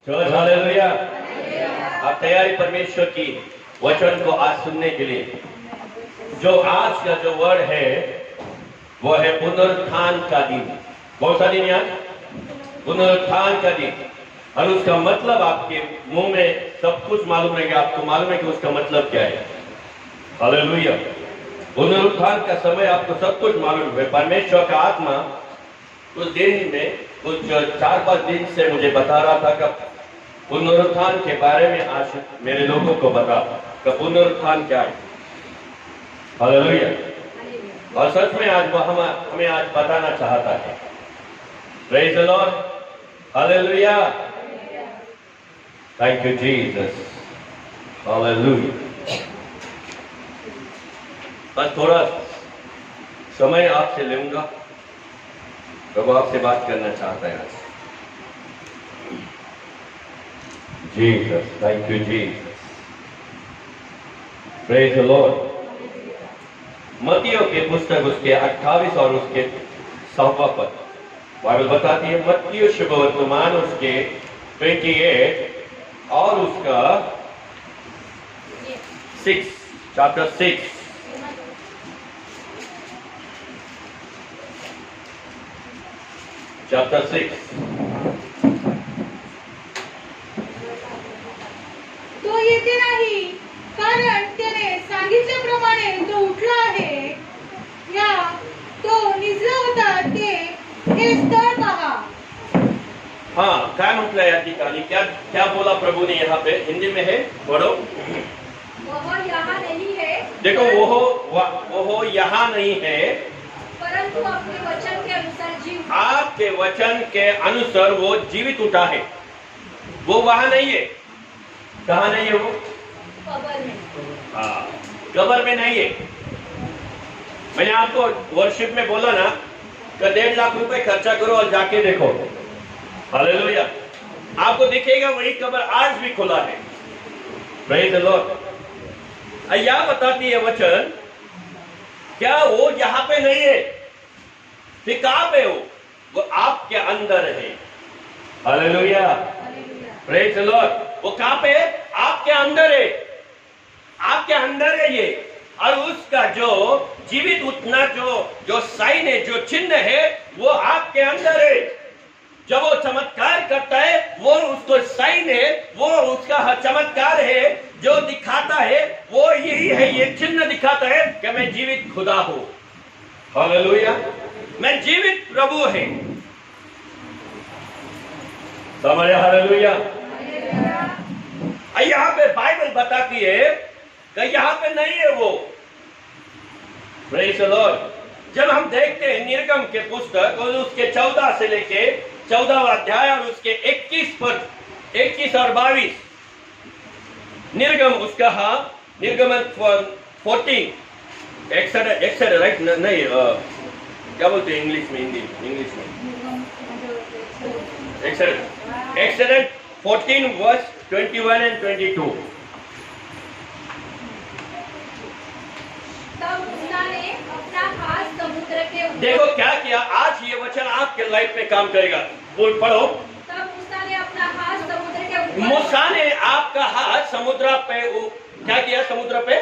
Church hallelujah. आप तैयारी परमेश्वर की वचन को आज सुनने के लिए। जो आज का जो वर्ड है वो है पुनरुत्थान का दिन। कौन सा दिन यार? पुनरुत्थान का दिन। और उसका मतलब आपके मुंह में सब कुछ मालूम रहेगा। आपको मालूम है कि उसका मतलब क्या है। हालेलुया। पुनरुत्थान का समय आपको सब कुछ मालूम है। परमेश्वर का आत्मा उस दिन में कुछ 4-5 दिन से मुझे बता रहा था कि पुनरुत्थान के बारे में आज मेरे लोगों को बता कि पुनरुत्थान क्या है। हालेलुया। और सच में आज वो हमें आज बताना चाहता है। Praise the lord. Hallelujah. Thank you Jesus. Hallelujah. बस थोड़ा समय आपसे लूंगा, प्रभु आपसे बात करना चाहता है आज। Jesus, thank you Jesus. Praise the lord. मत्तियों के पुस्तक उसके 28 और उसके 7वां पद बाइबल बताती है। मत्ती शुभ वर्तमान उसके 28 और उसका 6 चैप्टर 6 चैप्टर 6। तो येथे नाही, कारण त्याने सांगितल्याप्रमाणे तो उठला आहे, या तो निजला होता ते हे स्थळ पहा। हाँ, क्या मतलब है ठिकानी? क्या क्या बोला प्रभु ने यहाँ पे? हिंदी में है, पढ़ो। वह यहाँ नहीं है, देखो वो यहाँ नहीं है, परंतु अपने वचन के अनुसार जीव। आपके वचन के अनुसार वो जीवित उठा है। वो वहां नहीं है। कहाँ नहीं है वो? कब्र में। हाँ, कब्र में नहीं है। मैंने आपको वर्शिप में बोला ना कि 1.5 लाख रुपए खर्चा करो और जाके देखो। हालेलुया। आपको दिखेगा वही कब्र आज भी खुला है। Praise the Lord. यह बताती है वचन, क्या वो यहाँ पे नहीं है? फिर कहाँ पे वो आपके अंदर है। हालेलुया। Praise the Lord. वो कहाँ पे है? आपके अंदर है। आपके अंदर है ये। और उसका जो जीवित उठना जो साइन है, जो चिन्ह है, वो आपके अंदर है। जब वो चमत्कार करता है, वो उसको साइन है, वो उसका चमत्कार है जो दिखाता है, वो यही है। ये चिन्ह दिखाता है कि मैं जीवित खुदा हूं। हालेलुया। मैं जीवित प्रभु है। समझ? हालेलुया। यहाँ पे बाइबल बताती है कि यहाँ पे नहीं है वो। Praise the Lord. जब हम देखते हैं निर्गम के पुस्तक और उसके 14 से लेके 14वां अध्याय और उसके 21 और 22, निर्गम उसका, हाँ, निर्गमन 14 एक्सोडस राइट? नहीं, क्या बोलते हैं इंग्लिश में? इंग्लिश में एक्सोडस 14 वर्स 21 and 22। तब मूसा ने अपना हाथ समुद्र के ऊपर। देखो क्या किया। आज ये वचन आपके लाइफ में काम करेगा। बोल, पढ़ो। तब मूसा ने अपना हाथ समुद्र के ऊपर। मूसा ने आपका हाथ समुद्र पे क्या किया? समुद्र पे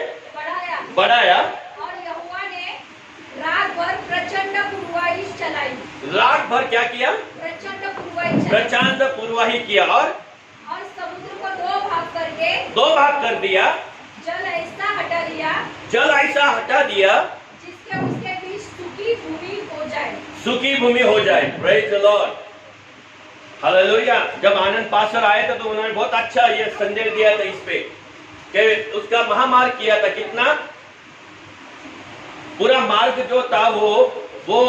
बढ़ाया। और यहोवा ने रात भर प्रचंड पूर्वाही चलाई। रात भर क्या किया? प्रचंड पूर्वाही चलाई। प्रचंड पूर्वाही किया और समुद्र को 2 भाग करके 2 भाग कर दिया। जल ऐसा हटा दिया, जल ऐसा हटा दिया जिसके उसके बीच सूखी भूमि हो जाए। सूखी भूमि हो जाए। Praise the lord. हालेलुया। जब आनंद पास्टर आए थे तो उन्होंने बहुत अच्छा ये संदेश दिया था इस पे, कि उसका महामार्ग किया था। कितना पूरा मार्ग जो था वो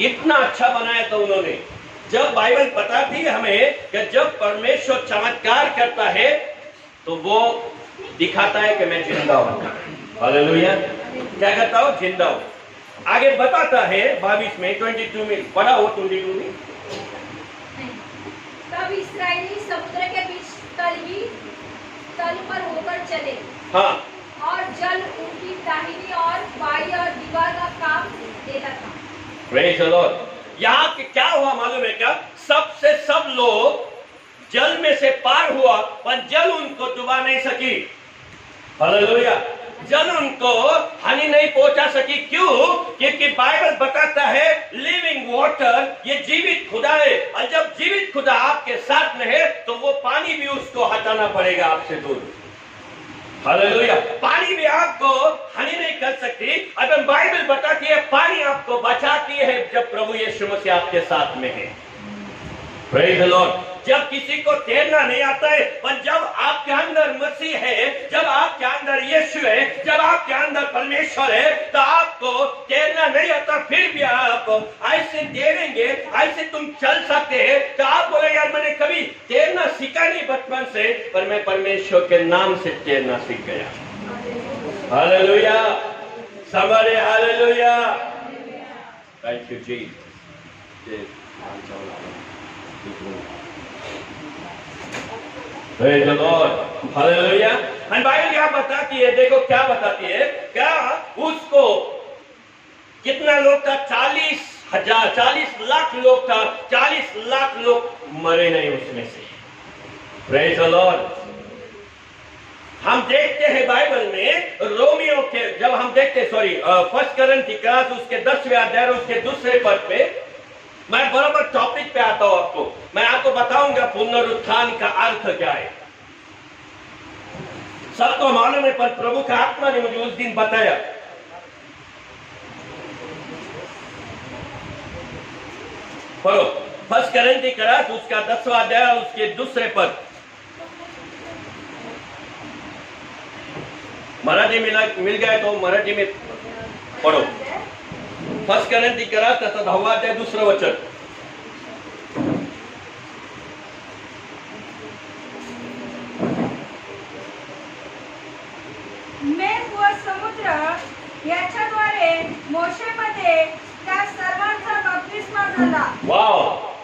इतना अच्छा बनाया था उन्होंने। जब बाइबल बताती है हमें कि जब परमेश्वर चमत्कार करता है तो वो दिखाता है कि मैं जिंदा हूं। हालेलुया। क्या करता हूं? जिंदा हूं। आगे बताता है 22 में 22 में पढ़ा हो 22 में। तब इस्राएली समुद्र के बीच तल पर होकर चले। हाँ। और जल उनकी दाहिनी और बाई और दीवार का काम देता था। Praise the Lord. यहाँ क्या हुआ मालूम है क्या? सब लोग जल में से पार पर जल उनको डुबा नहीं सकी। हालेलुया। जल उनको हानि नहीं पहुंचा सकी। क्यों? क्योंकि बाइबल बताता है लिविंग वाटर ये जीवित खुदा है, और जब जीवित खुदा आपके साथ में है तो वो पानी भी उसको हटाना पड़ेगा आपसे दूर। हालेलुया। पानी भी आपको हानि नहीं कर सकती। अगर बाइबल बताती है पानी आपको बचाती है जब प्रभु यीशु मसीह आपके साथ में है। Praise the Lord. जब किसी को तैरना नहीं आता है, पर जब आपके अंदर मसीह है, जब आपके अंदर यीशु है, जब आपके अंदर परमेश्वर है, तो आपको तैरना नहीं आता, फिर भी आप ऐसे तैरेंगे, ऐसे तुम चल सकते हैं। तो आप बोले यार मैंने कभी तैरना सीखा नहीं बचपन से, पर मैं परमेश्वर के नाम से तैरना सीख गया। हालेलुया। समझे? हालेलुया। थैंक यू जी। Praise the Lord. Hallelujah. And Bible क्या बताती है? देखो क्या बताती है। क्या उसको कितना लोग था? 40,000, 40 लाख लोग था। 40 लाख लोग मरे नहीं उसमें से। Praise the Lord. हम देखते हैं बाइबल में रोमियो के, जब हम देखते फर्स्ट कोरिन्थियंस उसके 10वें अध्याय उसके दूसरे पद पे, मैं बराबर टॉपिक पे आता हूं आपको। मैं आपको बताऊंगा पुनरुत्थान का अर्थ क्या है। सबको मालूम है, पर प्रभु का आत्मा ने मुझे उस दिन बताया। पढ़ो फर्स्ट कोरिन्थियंस उसका 10वां अध्याय उसके दूसरे पद। मराठी मिल गए तो मराठी में पढ़ो। फर्स्ट कोरिन्थियंस त्याचा 10वां अध्याय दुसरं वचन। मेघ व समुद्र याच्याद्वारे मोशेमध्ये त्या सर्वांचा बपतिस्मा झाला। वाव,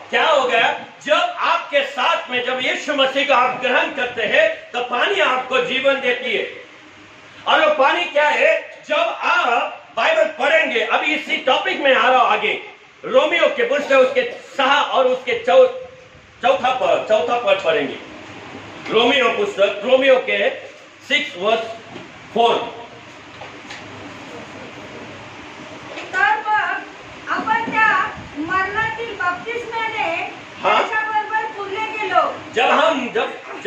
क्या हो गया? जब आपके साथ में जब यीशु मसीह का आप ग्रहण करते हैं तो पानी आपको जीवन देती है। और वो पानी क्या है? जब आप बाइबल पढ़ेंगे, अभी इसी टॉपिक में आ रहा हूं आगे, रोमियो के पुस्तक उसके 6 और उसके चौथा पद पढ़ेंगे। रोमियो पुस्तक, रोमियो के 6 वर्स 4। तर मग आपण त्या मरणातील बपतिस्म्याने त्याच्याबरोबर पुरले गेलो। जब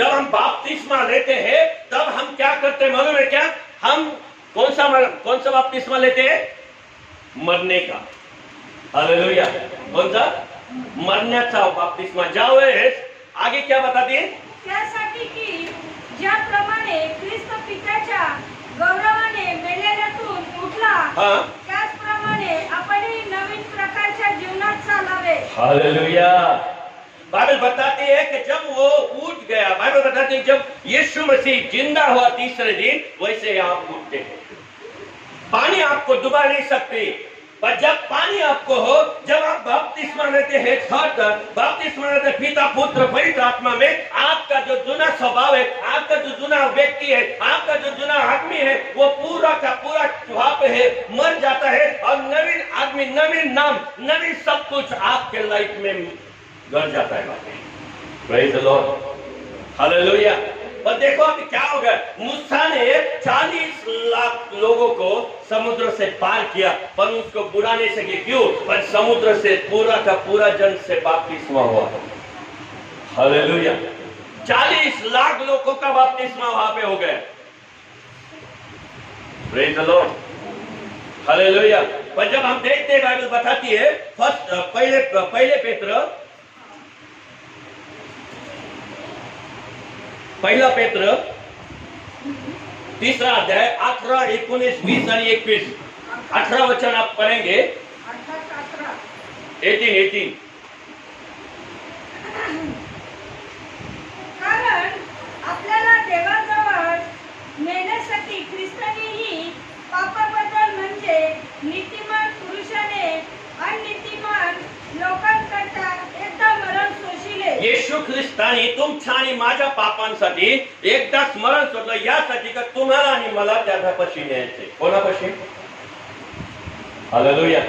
हम बपतिस्मा लेते हैं तब हम क्या करते हैं मालूम है क्या? हम कौन सा बपतिस्मा लेते हैं? मरने का। हालेलुया। कौन सा? मरण्याचा बपतिस्मा। ज्यावेळेस आगे क्या बताते हैं? त्यासाठी की ज्याप्रमाणे ख्रिस्त पित्याच्या गौरवाने मेलेल्यातून उठला, त्याचप्रमाणे आपणही नवीन प्रकारच्या जीवनात चालावे। हालेलुया। बाइबल बताती है कि जब वो उठ गया, बाइबल बताती है जब यीशु मसीह जिंदा हुआ तीसरे दिन, वैसे आप उठते हैं। पानी आपको डुबा नहीं सकती, पर जब पानी आपको हो, जब आप बपतिस्मा लेते हैं, बपतिस्मा लेते पिता पुत्र पवित्र आत्मा में, आपका जो जुना स्वभाव है, आपका जो जुना व्यक्ति है, आपका जो जुना आदमी है, वो पूरा का पूरा वहां पे है, मर जाता है, और नवीन आदमी, नवीन नाम, नवीन सब कुछ आपके लाइफ में गड़ जाता है। Praise the lord. हालेलुया। और देखो अभी क्या होगा? मूसा ने 40 लाख लोगों को समुद्र से पार किया, पर उसको बुरा नहीं सके। क्यों? पर समुद्र से पूरा का पूरा जन से बपतिस्मा हुआ। हालेलुया। 40 लाख लोगों का बपतिस्मा वहां पे हो गया। Praise the lord. हालेलुया। पर जब हम देखते हैं, बाइबल बताती है पहले पेत्र 3 अध्याय 18, 19, 20 आणि 21। 18 वचन आप पढ़ेंगे। 18। कारण आपल्याला देवाजवळ नेण्यासाठी ख्रिस्तानेही पापाबद्दल म्हणजे नीतिमान पुरुषाने अनितीमान लोकांकरता एकदा मरण सोशिले। येशू ख्रिस्ताने तुमच्या आणि माझ्या पापांसाठी एकदा स्मरण सोडलं, यासाठी का तुम्हाला आणि मला त्याच्यापाशी न्यायचे। कोणापाशी? हालेलुया।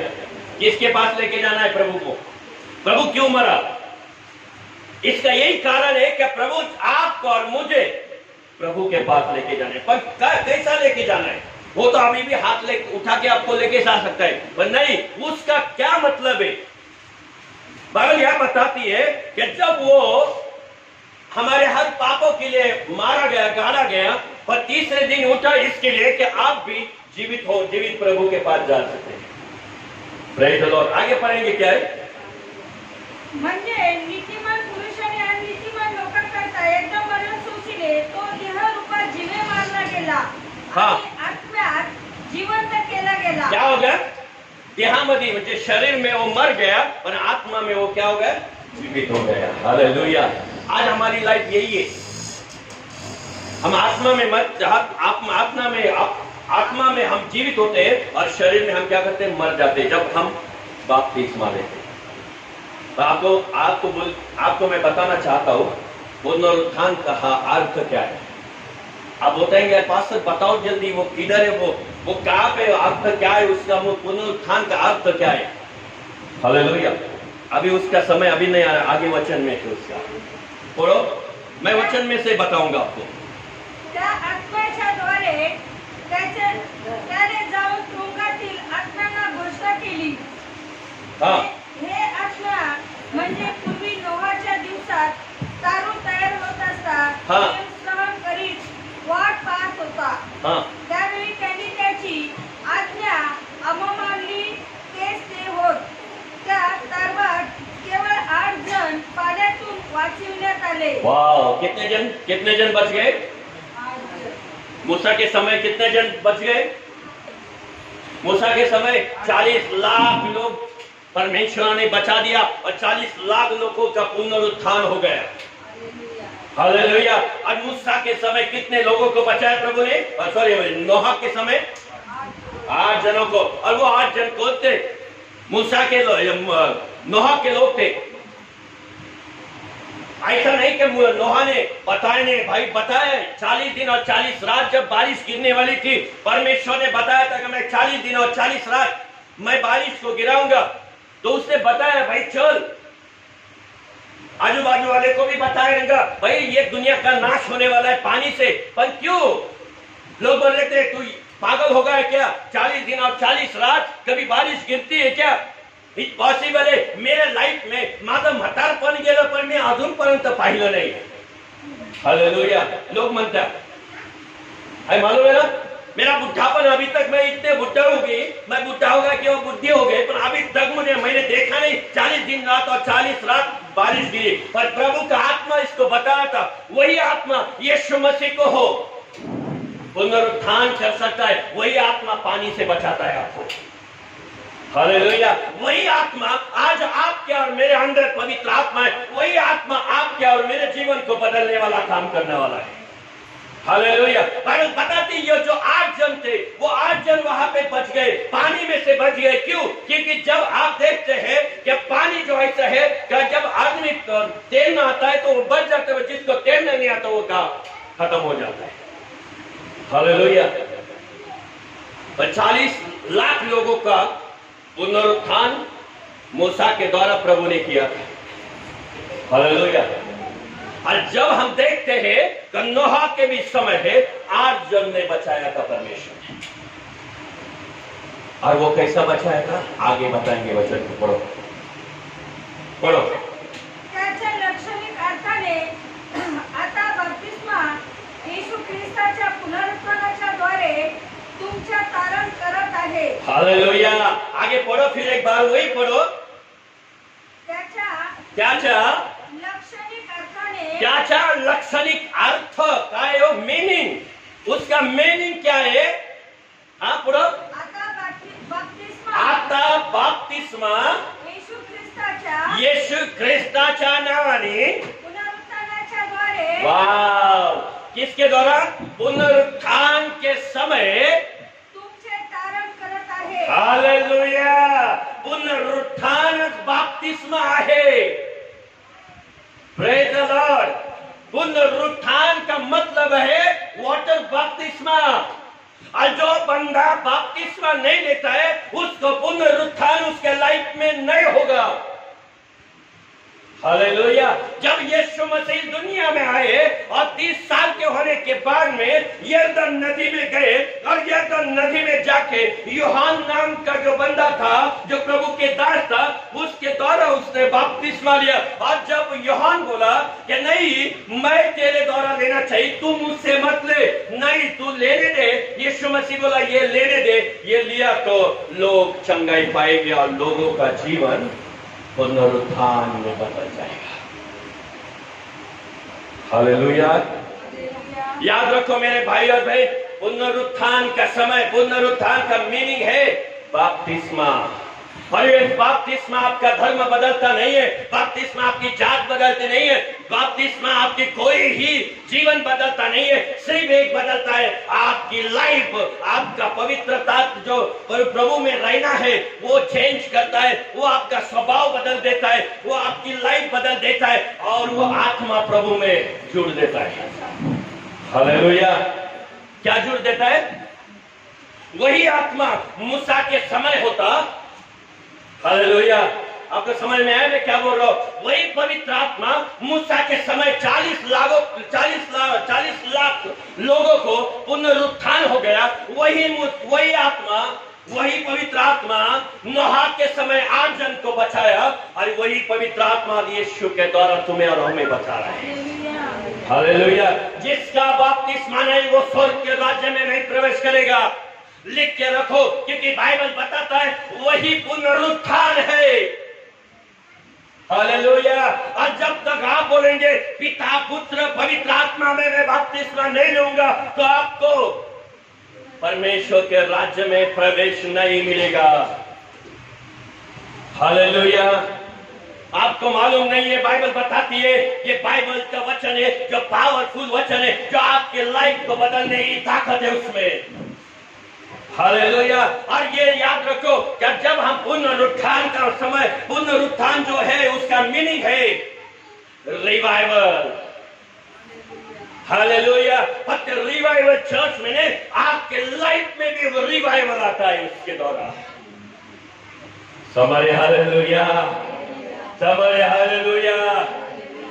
किसके पास लेके जाना है प्रभु को? प्रभु क्यों मरा? इसका यही कारण है कि प्रभु आपको और मुझे प्रभु के पास लेके जाने, पर कैसा लेके जाना है? वो तो अभी भी हाथ ले उठा के आपको लेके जा सकता है, पर नहीं, उसका क्या मतलब है? बाइबल यह बताती है कि जब वो हमारे हर पापों के लिए मारा गया, गाड़ा गया, पर तीसरे दिन उठा इसके लिए कि आप भी जीवित हो, जीवित प्रभु के पास जा सकते हैं। Praise the Lord. आगे पढ़ेंगे क्या है? म्हणजे नीतिमान पुरुषाने आणि नीतिमान लोकांकरता एकदम मरण सोचिले, तो देह रूपात जीवे मारला गेला आणि आत्म्यात जिवंत केला गेला। क्या हो गया? देहामध्ये म्हणजे शरीर में वो मर गया, और आत्मा में वो क्या हो गया? जीवित हो गया। हालेलुया। आज हमारी लाइफ यही है, हम आत्मा में आत्मा में हम जीवित होते हैं, और शरीर में हम क्या करते हैं? मर जाते हैं, जब हम बपतिस्मा लेते हैं। आपको मैं बताना चाहता हूँ पुनरुत्थान का अर्थ क्या है। आप बताएंगे पास्टर बताओ जल्दी, वो किधर है, वो कहाँ पे, अर्थ क्या है उसका, वो पुनरुत्थान का अर्थ क्या है? हालेलुया। अभी उसका समय अभी नहीं आ रहा, आगे वचन में है उसका। पढ़ो, मैं वचन में से बताऊंगा आपको। त्या आत्म्याच्या द्वारे त्याने जाऊन तुरुंगातील आत्म्यांना घोषणा केली। हे आत्मा म्हणजे पूर्वी नोहाच्या दिवसात तारून तयार होत असता सहन करीत वाट पाहत होता, त्यावेळी त्यांनी त्याची आज्ञा अवमानली, तेच ते होत। त्या तारवात केवळ 8 जण पाण्यातून वाचविण्यात आले। वाव, कितने जन बच गए? मूसा के समय कितने जन बच गए? मूसा के समय 40 लाख लोग परमेश्वर ने बचा दिया, और 40 लाख लोगों का पुनरुत्थान हो गया। हालेलुया। और मूसा के समय कितने लोगों को बचाया प्रभु ने? सॉरी, नोहा के समय 8 जनों को, और वो 8 जन कौन थे? मूसा के नोहा के लोग थे। ऐसा नहीं कि नोहा ने भाई बताया 40 दिन और 40 रात जब बारिश गिरने वाली थी, परमेश्वर ने बताया था कि मैं 40 दिन और 40 रात मैं बारिश को गिराऊंगा, तो उसने बताया भाई चल, आजू बाजू वाले को भी बताएगा भाई ये दुनिया का नाश होने वाला है पानी से। पर क्यों लोग बोल रहे थे तू पागल हो गया क्या? 40 दिन और 40 रात कभी बारिश गिरती है क्या? पॉसिबल है? मेरे लाईफ में माझं म्हातारपण गेलं, पण मी अजूनपर्यंत पाहिलं नाही। हालेलुया। लोग म्हणतात आई मालूम है ना, मेरा बुढ़ापन अभी तक, मैं इतने बुढ़ा हो गई, मैं बुढ़ा हो गया कि वो बुद्धि हो गई, पर अभी तक मैंने देखा नहीं 40 दिन रात और 40 रात बारिश गिरी। पर प्रभु का आत्मा इसको बताया था, वही आत्मा यीशु मसीह को हो पुनरुत्थान कर सकता है, वही आत्मा पानी से बचाता है आपको। हालेलुया। वही आत्मा आज आपके और मेरे अंदर पवित्र आत्मा है, वही आत्मा आपके और मेरे जीवन को बदलने वाला काम करने वाला है। हालेलुया। बाइबल बताती है जो 8 जन थे, वो 8 जन वहां पे बच गए, पानी में से बच गए। क्यों? क्योंकि जब आप देखते हैं कि पानी जो ऐसा है कि जब आदमी तैरना आता है तो वो बच जाता है, जिसको तैरना नहीं आता वो खत्म हो जाता है। हालेलुया। 40 लाख लोगों का पुनरुत्थान मूसा के द्वारा प्रभु ने किया था। हालेलुया। और जब हम देखते हैं कि नोहा के भी समय है, 8 जन ने बचाया था परमेश्वर ने, और वो कैसा बचाया था आगे बताएंगे। वचन को पढ़ो। त्याच्या लक्षणिक अर्थाने आता बप्तिस्मा येशू ख्रिस्ताच्या पुनरुत्थानाच्या द्वारे तुमच्या तारण करत आहे। हालेलुया। आगे पढ़ो, फिर एक बार वही पढ़ो। त्याच्या लक्षणिक अर्थ काय हो? मीनिंग, उसका मीनिंग क्या है? हाँ पढ़ो। आता बप्तिस्मा येशू ख्रिस्ताच्या नावाने पुनरुत्थानाच्या द्वारे। वाव, किसके द्वारा? पुनरुत्थान के समय तुमचे तारण करत आहे। हालेलुया। पुनरुत्थान बप्तिस्मा आहे। Praise the Lord. पुनरुत्थान का मतलब है वाटर बपतिस्मा, और जो बंदा बपतिस्मा नहीं लेता है उसको पुनरुत्थान उसके लाइफ में नहीं होगा। हालेलुया। जब यीशु मसीह दुनिया में आए और 30 साल के होने के बाद में यरदन नदी में गए और यरदन नदी में जाके यूहन्ना नाम का जो बंदा था, जो प्रभु के दास था, उसके द्वारा उसने बपतिस्मा लिया। और जब यूहन्ना बोला कि नहीं, मैं तेरे द्वारा लेना चाहिए, तू मुझसे मत ले, नहीं तू लेने दे, यीशु मसीह बोला ये लेने दे, ये लिया तो लोग चंगाई पाएंगे और लोगों का जीवन पुनरुत्थान में बदल जाएगा। हालेलुया। याद रखो मेरे भाई और बहन, पुनरुत्थान का समय, पुनरुत्थान का मीनिंग है बपतिस्मा। और ये बपतिस्मा आपका धर्म बदलता नहीं है, बपतिस्मा आपकी जात बदलती नहीं है, बपतिस्मा आपकी कोई ही जीवन बदलता नहीं है। सिर्फ एक बदलता है, आपकी लाइफ, आपका पवित्रता जो प्रभु में रहना है वो चेंज करता है, वो आपका स्वभाव बदल देता है, वो आपकी लाइफ बदल देता है और वो आत्मा प्रभु में जुड़ देता है। हालेलुया। क्या जुड़ देता है? वही आत्मा मूसा के समय होता। हालेलुया। आपको समझ में आया मैं क्या बोल रहा हूं? वही पवित्र आत्मा मूसा के समय 40 लाख लोगों को पुनरुत्थान हो गया। वही आत्मा, वही पवित्र आत्मा नोहा के समय 8 जन को बचाया और वही पवित्र आत्मा यीशु के द्वारा तुम्हें और हमें बचा रहा है। हालेलुया। जिसका बपतिस्मा नहीं वो स्वर्ग के राज्य में नहीं प्रवेश करेगा। लिख के रखो, क्योंकि बाइबल बताता है वही पुनरुत्थान है। हालेलुया। और जब तक आप बोलेंगे पिता पुत्र पवित्र आत्मा में मैं बपतिस्मा नहीं लूंगा, तो आपको परमेश्वर के राज्य में प्रवेश नहीं मिलेगा। हालेलुया। आपको मालूम नहीं है, बाइबल बताती है, ये बाइबल का वचन है जो पावरफुल वचन है, जो आपके लाइफ को बदलने की ताकत है उसमें। हालेलुया। और ये याद रखो कि जब हम पुनरुत्थान का समय, पुनरुत्थान जो है उसका मीनिंग है रिवाइवल। हालेलुया। रिवाइवल चर्च में आपके लाइफ में भी वो रिवाइवल आता है उसके द्वारा। समझे? हालेलुया, समझे? हालेलुया।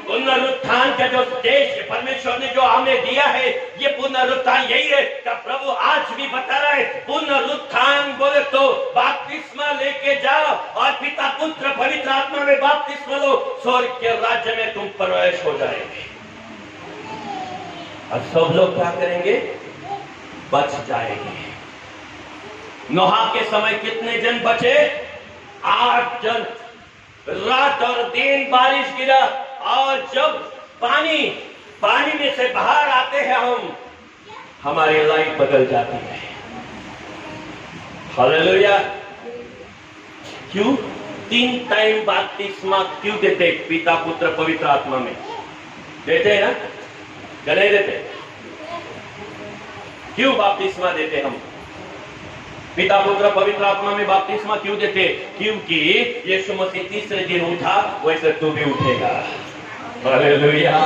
पुनरुत्थान का जो देश परमेश्वर ने जो हमें दिया है, ये पुनरुत्थान यही है कि प्रभु आज भी बता रहा है, पुनरुत्थान बोले तो बपतिस्मा लेके जाओ और पिता पुत्र पवित्र आत्मा में बपतिस्मा लो, स्वर्ग के राज्य में तुम प्रवेश हो जाएंगे। और सब लोग क्या करेंगे? बच जाएंगे। नोहा के समय कितने जन बचे? 8 जन। रात और दिन बारिश गिरा और जब पानी में से बाहर आते हैं हमारी लाइफ बदल जाती है। हालेलुया। क्यों? 3 टाइम बपतिस्मा क्यों देते? पिता पुत्र पवित्र आत्मा में देते हैं ना? नहीं देते? क्यों बपतिस्मा देते हम? पिता पुत्र पवित्र आत्मा में बपतिस्मा क्यों देते? क्योंकि यीशु मसीह तीसरे दिन उठा, वैसे तू भी उठेगा। हालेलुया।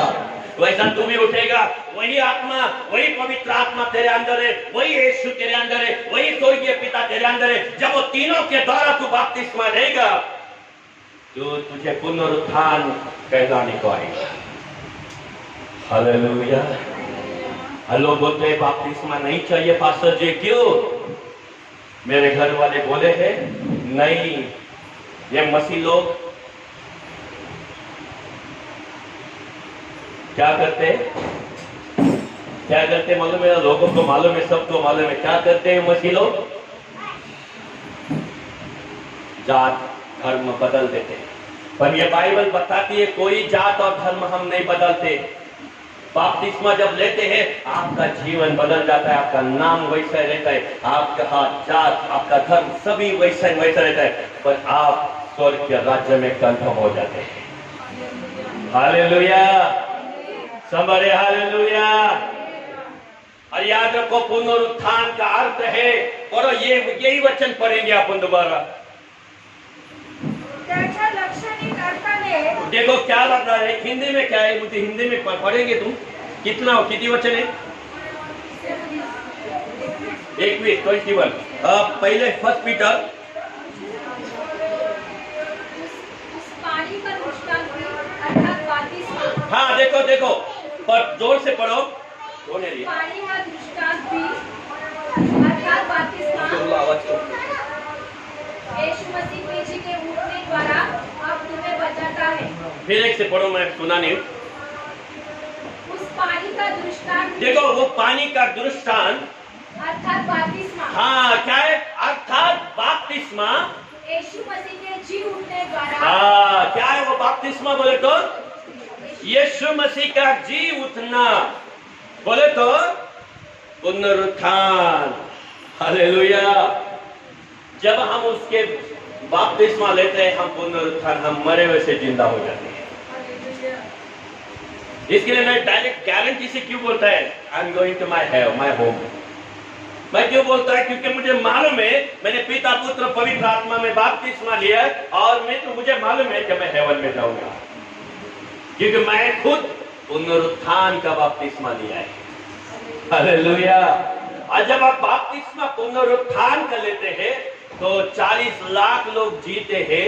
वैसा तू भी उठेगा। वही आत्मा, वही पवित्र आत्मा तेरे अंदर है, वही यीशु तेरे अंदर है, वही स्वर्गीय पिता तेरे अंदर है। जब वो तीनों के द्वारा तू बपतिस्मा लेगा तो तुझे पुनरुत्थान कहलाने को आएगा। हालेलुया। लोग बोलते हैं बपतिस्मा नहीं चाहिए पास्टर जी, क्यों? मेरे घर वाले बोले हैं नहीं, ये मसीह लोग क्या करते मालूम है? लोगों को मालूम है, सबको मालूम है क्या करते हैं मसीह लोग? जात धर्म बदल देते हैं। पर ये बाइबल बताती है कोई जात और धर्म हम नहीं बदलते। बपतिस्मा जब लेते हैं आपका जीवन बदल जाता है, आपका नाम वैसा रहता है, आपका हाथ, जात, आपका धर्म सभी वैसा रहता है, पर आप स्वर्ग के राज्य में कंफर्म हो जाते हैं। हालेलुया। समझे? हालेलुया। और याद रखो पुनरुत्थान का अर्थ है, और यही वचन पढ़ेंगे अपन दोबारा। त्याच्या लक्षणिक अर्थाने देखो क्या लग रहा है, हिंदी में क्या है, मुझे हिंदी में पढ़ेंगे तुम। कितनी वचन है? 21 पहले 1 पीटर पानी पर दृष्टांत हाँ देखो देखो, पर जोर से पढ़ो। पानी का दृष्टांत भी अर्थात बपतिस्मा यीशु मसीह के जी के उठने द्वारा अब तुम्हें बचाता है। फिर एक से पढ़ो, मैं सुना नहीं। उस पानी का दृष्टांत देखो, वो पानी का दृष्टांत अर्थात बपतिस्मा, हाँ क्या है? अर्थात बपतिस्मा यीशु मसीह के जी उठने द्वारा। हाँ क्या है वो बपतिस्मा? बोले तो यीशु मसीह का जी उठना, बोले तो पुनरुत्थान। हालेलुया। जब हम उसके बपतिस्मा लेते हैं, हम पुनरुत्थान, हम मरे हुए से जिंदा हो जाते हैं। इसके लिए मैं डायरेक्ट गारंटी से क्यों बोलता है I am going to my home? मैं क्यों बोलता है? क्योंकि मुझे मालूम है मैंने पिता पुत्र पवित्र आत्मा में बपतिस्मा लिया और मुझे मालूम है कि मैं हेवन में जाऊंगा, क्योंकि मैं खुद पुनरुत्थान का बपतिस्मा लिया है। हालेलुया। और जब आप बपतिस्मा पुनरुत्थान कर लेते हैं तो 40 लाख लोग जीते हैं,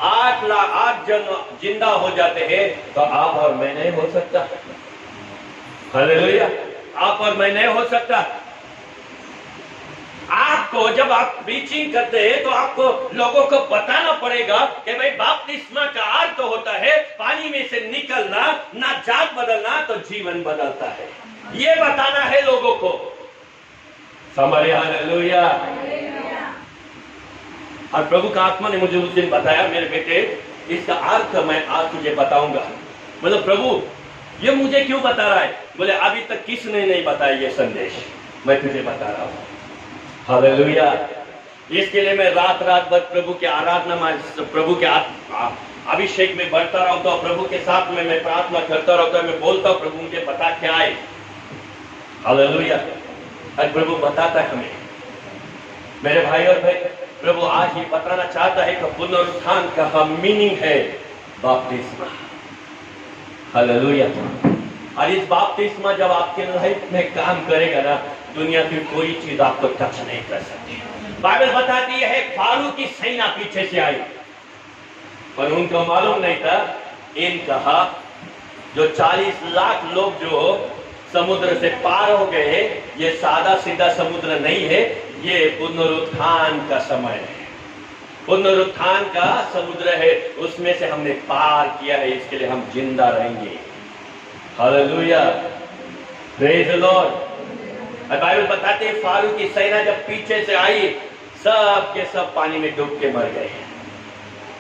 8 जन जिंदा हो जाते हैं, तो आप और मैं नहीं हो सकता। हालेलुया। आप और मैं नहीं हो सकता। आपको जब आप प्रीचिंग करते हैं तो आपको लोगों को बताना पड़ेगा कि भाई बपतिस्मा का अर्थ होता है पानी में से निकलना, ना जात बदलना तो जीवन बदलता है। ये बताना है लोगों को। समझे? हालेलुया। और प्रभु का आत्मा ने मुझे उस दिन बताया, मेरे बेटे इसका अर्थ मैं आज तुझे बताऊंगा। मतलब प्रभु ये मुझे क्यों बता रहा है? बोले अभी तक किसने नहीं बताया ये संदेश, मैं तुझे बता रहा हूं। हालेलुया। इसके लिए मैं रात रात भर प्रभु की आराधना में, प्रभु के अभिषेक में बढ़ता रहता हूं, प्रभु के साथ में मैं प्रार्थना करता रहता हूं, मैं बोलता हूं प्रभु मुझे बता क्या है। हालेलुया। और प्रभु बताता है हमें। मेरे भाई और भाई, प्रभु आज ये बताना चाहता है कि पुनरुत्थान का मीनिंग है बपतिस्मा। हालेलुया। और इस बपतिस्मा जब आपके लाइफ में काम करेगा ना, दुनिया की कोई चीज आपको टच नहीं कर सकती। बाइबल बताती है फारू की सेना पीछे से आई, पर उनको मालूम नहीं था इनका जो 40 लाख लोग जो समुद्र से पार हो गए, ये सादा सीधा समुद्र नहीं है, ये पुनरुत्थान का समय है, पुनरुत्थान का समुद्र है, उसमें से हमने पार किया है, इसके लिए हम जिंदा रहेंगे। Hallelujah. Praise the Lord. Bible बताते हैं फारू की सेना जब पीछे से आई, सब के सब पानी में डूब के मर गए।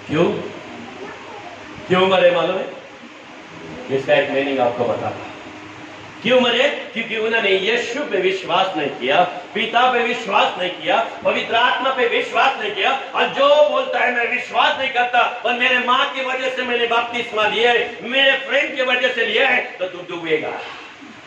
क्यों क्यों मरे मालूम है? इसका एक मीनिंग आपको बताता। क्यों मरे? क्योंकि उन्होंने यीशु पे विश्वास नहीं किया, पिता पे विश्वास नहीं किया, पवित्र आत्मा पे विश्वास नहीं किया। और जो बोलता है मैं विश्वास नहीं करता, पर मेरे माँ की वजह से मैंने बपतिस्मा लिया है, मेरे फ्रेंड की वजह से लिया है, तो तू डूबेगा,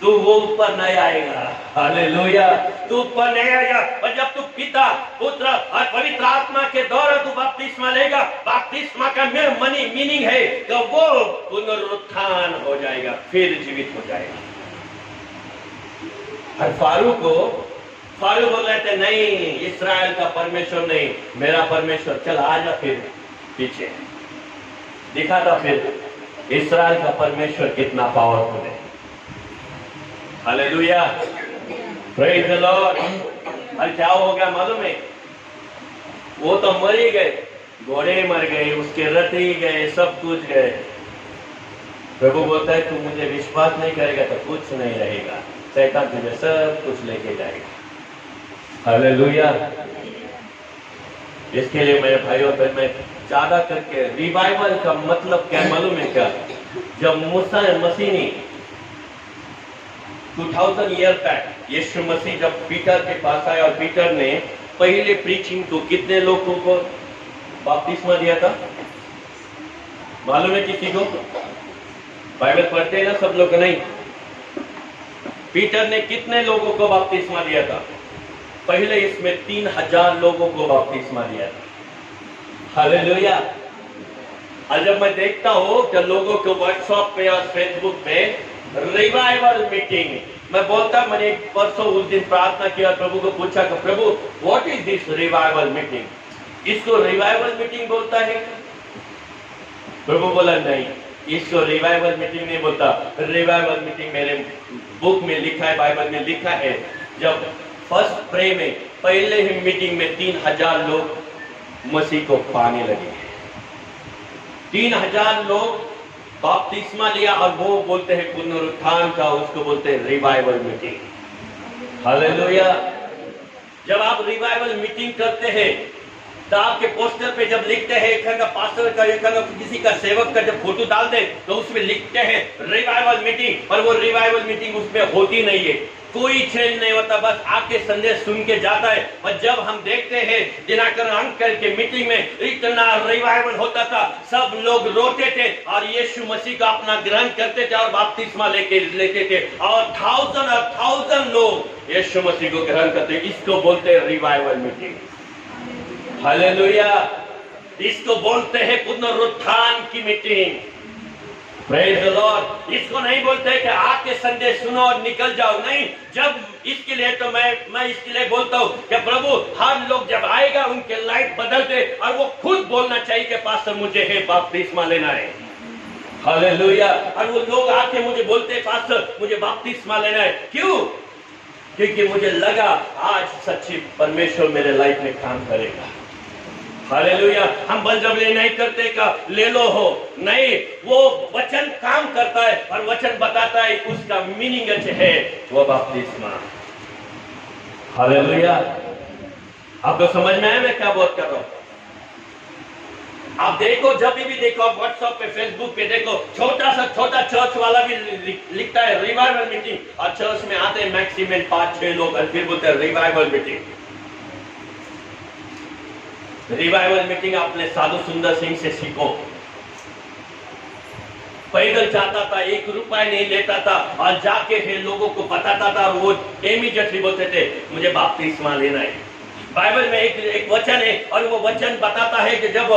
तू वो ऊपर नहीं आएगा। हालेलुया। तू ऊपर नहीं आएगा। और जब तू पिता पुत्र और पवित्र आत्मा के द्वारा तू बपतिस्मा लेगा, बपतिस्मा का मीनिंग है कि वो पुनरुत्थान हो जाएगा, फिर जीवित हो जाएगा। और फारू बोल रहे थे नहीं, इस्राएल का परमेश्वर नहीं, मेरा परमेश्वर, चल आजा फिर पीछे दिखाता फिर इस्राएल का परमेश्वर कितना पावरफुल है। हालेलुया। Praise the Lord. और क्या हो गया मालूम है? वो तो मर ही गए, घोड़े मर गए, उसके रथ ही गए, सब कुछ गए। प्रभु बोलता है तू मुझे विश्वास नहीं करेगा तो कुछ नहीं रहेगा, शैतान तुझे सब कुछ लेके जाएगा। हालेलुया। इसके लिए मेरे भाइयों बहन, मैं ज्यादा करके रिवाइवल का मतलब क्या मालूम है क्या? जब मूसा मसीह ने 2000 ईयर बैक यीशु मसीह जब पीटर के पास आया और पीटर ने पहले प्रीचिंग तो कितने लोगों को बपतिस्मा दिया था मालूम है किसी को? बाइबल पढ़ते हैं ना सब लोग? नहीं। पीटर ने कितने लोगों को बपतिस्मा दिया था? पहले इसमें 3000 लोगों को बपतिस्मा दिया था। हालेलुया। और जब मैं देखता हूँ कि लोगों को व्हाट्सएप पे और फेसबुक पे रिवाइवल मीटिंग, मैं बोलता, मैंने परसों उस दिन प्रार्थना किया, प्रभु को पूछा कि प्रभु what is this revival meeting? इसको रिवाइवल मीटिंग बोलता है? प्रभु बोला नहीं, इसको रिवाइवल मीटिंग नहीं बोलता। रिवाइवल मीटिंग मेरे बुक में लिखा है, बाइबल में लिखा है, जब फर्स्ट प्रे में पहले ही मीटिंग में 3000 लोग मसीह को पाने लगे। 3000 लोग बपतिस्मा लिया और वो बोलते हैं पुनरुत्थान का, उसको बोलते हैं रिवाइवल मीटिंग। हालेलुया। जब आप रिवाइवल मीटिंग करते हैं तो आपके पोस्टर पे जब लिखते हैं, एक का पास्टर का, एक का किसी का सेवक का जब फोटो डाल दे तो उसमें लिखते हैं रिवाइवल मीटिंग, और वो रिवाइवल मीटिंग उसमें होती नहीं है, कोई चेंज नहीं होता, बस आके संदेश सुन के जाता है। और जब हम देखते हैं दिनाकर अंकल के मीटिंग में इतना रिवाइवल होता था, सब लोग रोते थे और यीशु मसीह का अपना ग्रहण करते थे और बपतिस्मा लेते थे, और 1000 लोग यीशु मसीह को ग्रहण करते। इसको बोलते हैं रिवाइवल मीटिंग। हालेलुया। इसको बोलते हैं पुनरुत्थान की मीटिंग। Praise the Lord. इसको नहीं बोलते कि आके संदेश सुनो और निकल जाओ, नहीं। जब इसके लिए तो मैं इसके लिए बोलता हूँ कि प्रभु हर लोग जब आएगा उनके लाइफ बदलते और वो खुद बोलना चाहिए कि पास्टर मुझे है बपतिस्मा लेना है। हालेलुया। और वो लोग आके मुझे बोलते पास्टर मुझे बपतिस्मा लेना है। क्यों? क्योंकि मुझे लगा आज सच्ची परमेश्वर मेरे लाइफ में काम करेगा। हालेलुया। हम बलजबरी नहीं करते का ले लो हो, नहीं, वो वचन काम करता है और वचन बताता है, उसका मीनिंग है वो बपतिस्मा। हालेलुया। आपको समझ में आया मैं क्या बात कर रहा हूं? आप देखो, जब भी देखो, व्हाट्सएप पे, फेसबुक पे देखो, छोटा चर्च वाला भी लिखता है रिवाइवल मीटिंग, और चर्च में आते हैं मैक्सिमम 5-6 लोग और फिर बोलते हैं रिवाइवल मीटिंग। रिवाइवल मीटिंग अपने साधु सुंदर सिंह से सीखो। पैदल जाता था, 1 रुपया नहीं लेता था और जाके फिर लोगों को बताता था, और वो इमीडिएटली बोलते थे मुझे बपतिस्मा लेना है। बाइबल में एक वचन है और वो वचन बताता है कि जब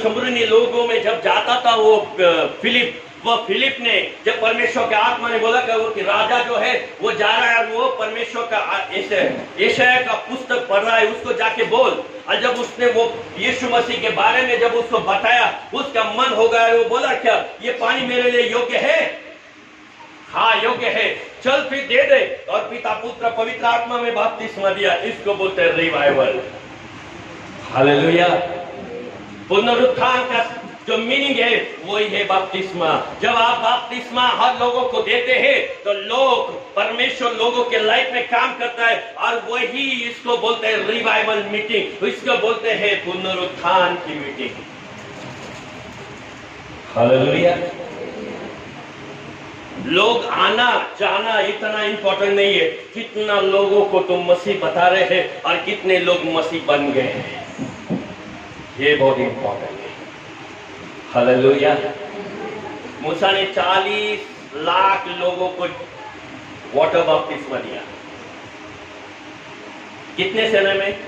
शमुरनी लोगों में जब जाता था वो फिलिप ने, जब परमेश्वर के आत्मा ने बोला कि राजा जो है वो जा रहा है और वो परमेश्वर का यशायाह का पुस्तक पढ़ रहा है, उसको जाके बोल। और जब उसने वो यीशु मसीह के बारे में जब उसको बताया, उसका मन हो गया, वो बोला क्या ये पानी मेरे लिए योग्य है? हाँ योग्य है, चल फिर दे दे। और पिता पुत्र पवित्र आत्मा में बपतिस्मा दिया। इसको बोलते हैं रिवाइवल। हालेलुया। पुनरुत्थान का जो मीनिंग है वही है बपतिस्मा। जब आप बपतिस्मा हर लोगों को देते हैं तो लोग, परमेश्वर लोगों के लाइफ में काम करता है, और वही इसको बोलते हैं रिवाइवल मीटिंग, इसको बोलते हैं पुनरुत्थान की मीटिंग। हालेलुया। लोग आना जाना इतना इंपॉर्टेंट नहीं है, कितना लोगों को तुम मसीह बता रहे हैं और कितने लोग मसीह बन गए हैं, ये बहुत इंपॉर्टेंट है। हालेलुया। मूसा ने 40 लाख लोगों को वाटर बपतिस्मा दिया। कितने समय में?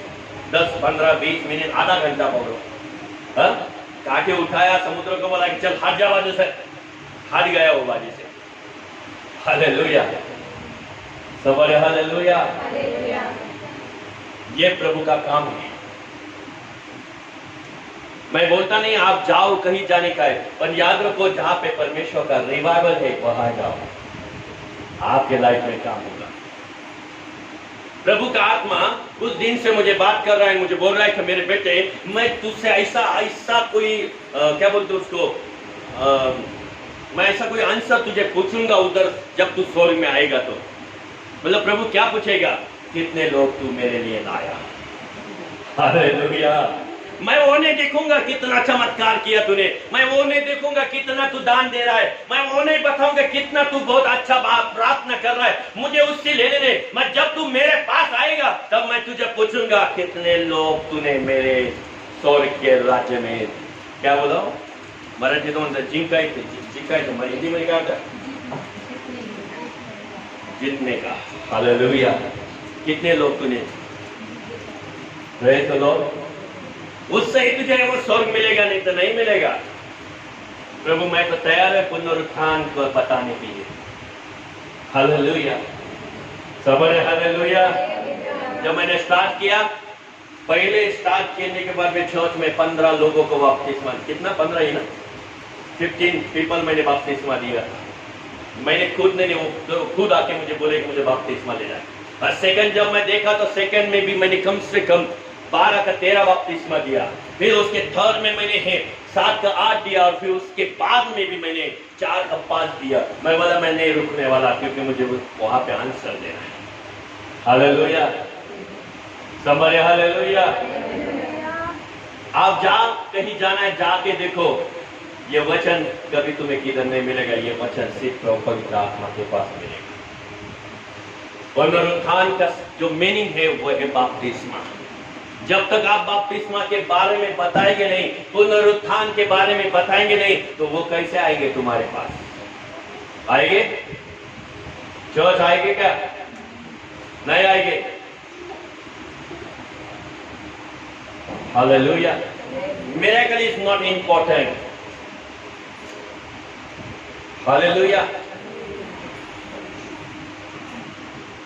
10, 15, 20 मिनट, आधा घंटा बोलो। काटे उठाया, समुद्र को बोला कि चल हट जा बाजू से, हट गया वो बाजू से। हालेलुया। सबर है। हालेलुया। ये प्रभु का काम है। मैं बोलता नहीं आप जाओ कहीं जाने का है, पर याद रखो जहां पे परमेश्वर का रिवाइवल है वहां जाओ, आपके लाइफ में काम होगा। प्रभु का आत्मा उस दिन से मुझे बात कर रहा है, मुझे बोल रहा है कि मेरे बेटे मैं तुझसे ऐसा कोई क्या बोलते उसको, मैं ऐसा कोई आंसर तुझे पूछूंगा उधर जब तू स्वर्ग में आएगा तो। मतलब प्रभु क्या पूछेगा? कितने लोग तू मेरे लिए लाया। हालेलुया। मैं वो नहीं देखूंगा कितना चमत्कार किया तूने, मैं वो नहीं देखूंगा कितना तू दान दे रहा है, मैं वो नहीं बताऊंगा कितना तू बहुत अच्छा प्रार्थना कर रहा है, मुझे उससे लेने दे। मैं जब तू मेरे पास आएगा तब मैं तुझे पूछूंगा कितने लोग तूने मेरे स्वर्ग के राज्य में, क्या बोला मराठी तो जिंकायचं मैं हिंदी में क्या था, जीतने का। हालेलुया। कितने लोग तूने, प्रेज़ द लॉर्ड। उससे ही तुझे वो स्वर्ग मिलेगा, नहीं तो नहीं मिलेगा। प्रभु मैं तो तैयार है पुनरुत्थान को बताने के लिए। हालेलुया। सबर है। हालेलुया। जब मैंने स्टार्ट किया पहले स्टार्ट करने के बाद में चर्च में 15 लोगों को बपतिस्मा, कितना 15 ही ना, 15 पीपल मैंने बपतिस्मा दिया। मैंने खुद नहीं, वो खुद आके मुझे बोले कि मुझे बपतिस्मा लेना है। और सेकंड जब मैं देखा तो सेकंड में भी मैंने कम से कम 12 का 13 बपतिस्मा दिया। फिर उसके थर्ड में मैंने 7 का 8 दिया, और फिर उसके बाद में भी मैंने 4 का 5 दिया। मैं बोला मैं नहीं रुकने वाला, क्योंकि मुझे वहां पे आंसर देना है। हालेलुया, समझे? हालेलुया। आप जा कहीं जाना है, जाके देखो, ये वचन कभी तुम्हें किधर नहीं मिलेगा। ये वचन सिर्फ पवित्र आत्मा के पास मिलेगा। पुनरुत्थान का जो मीनिंग है वो है बपतिस्मा। जब तक आप बपतिस्मा के बारे में बताएंगे नहीं, पुनरुत्थान के बारे में बताएंगे नहीं, तो वो कैसे आएंगे तुम्हारे पास? आएंगे? चर्च आएंगे क्या? नहीं आएंगे। Hallelujah. Miracle is not important. Hallelujah.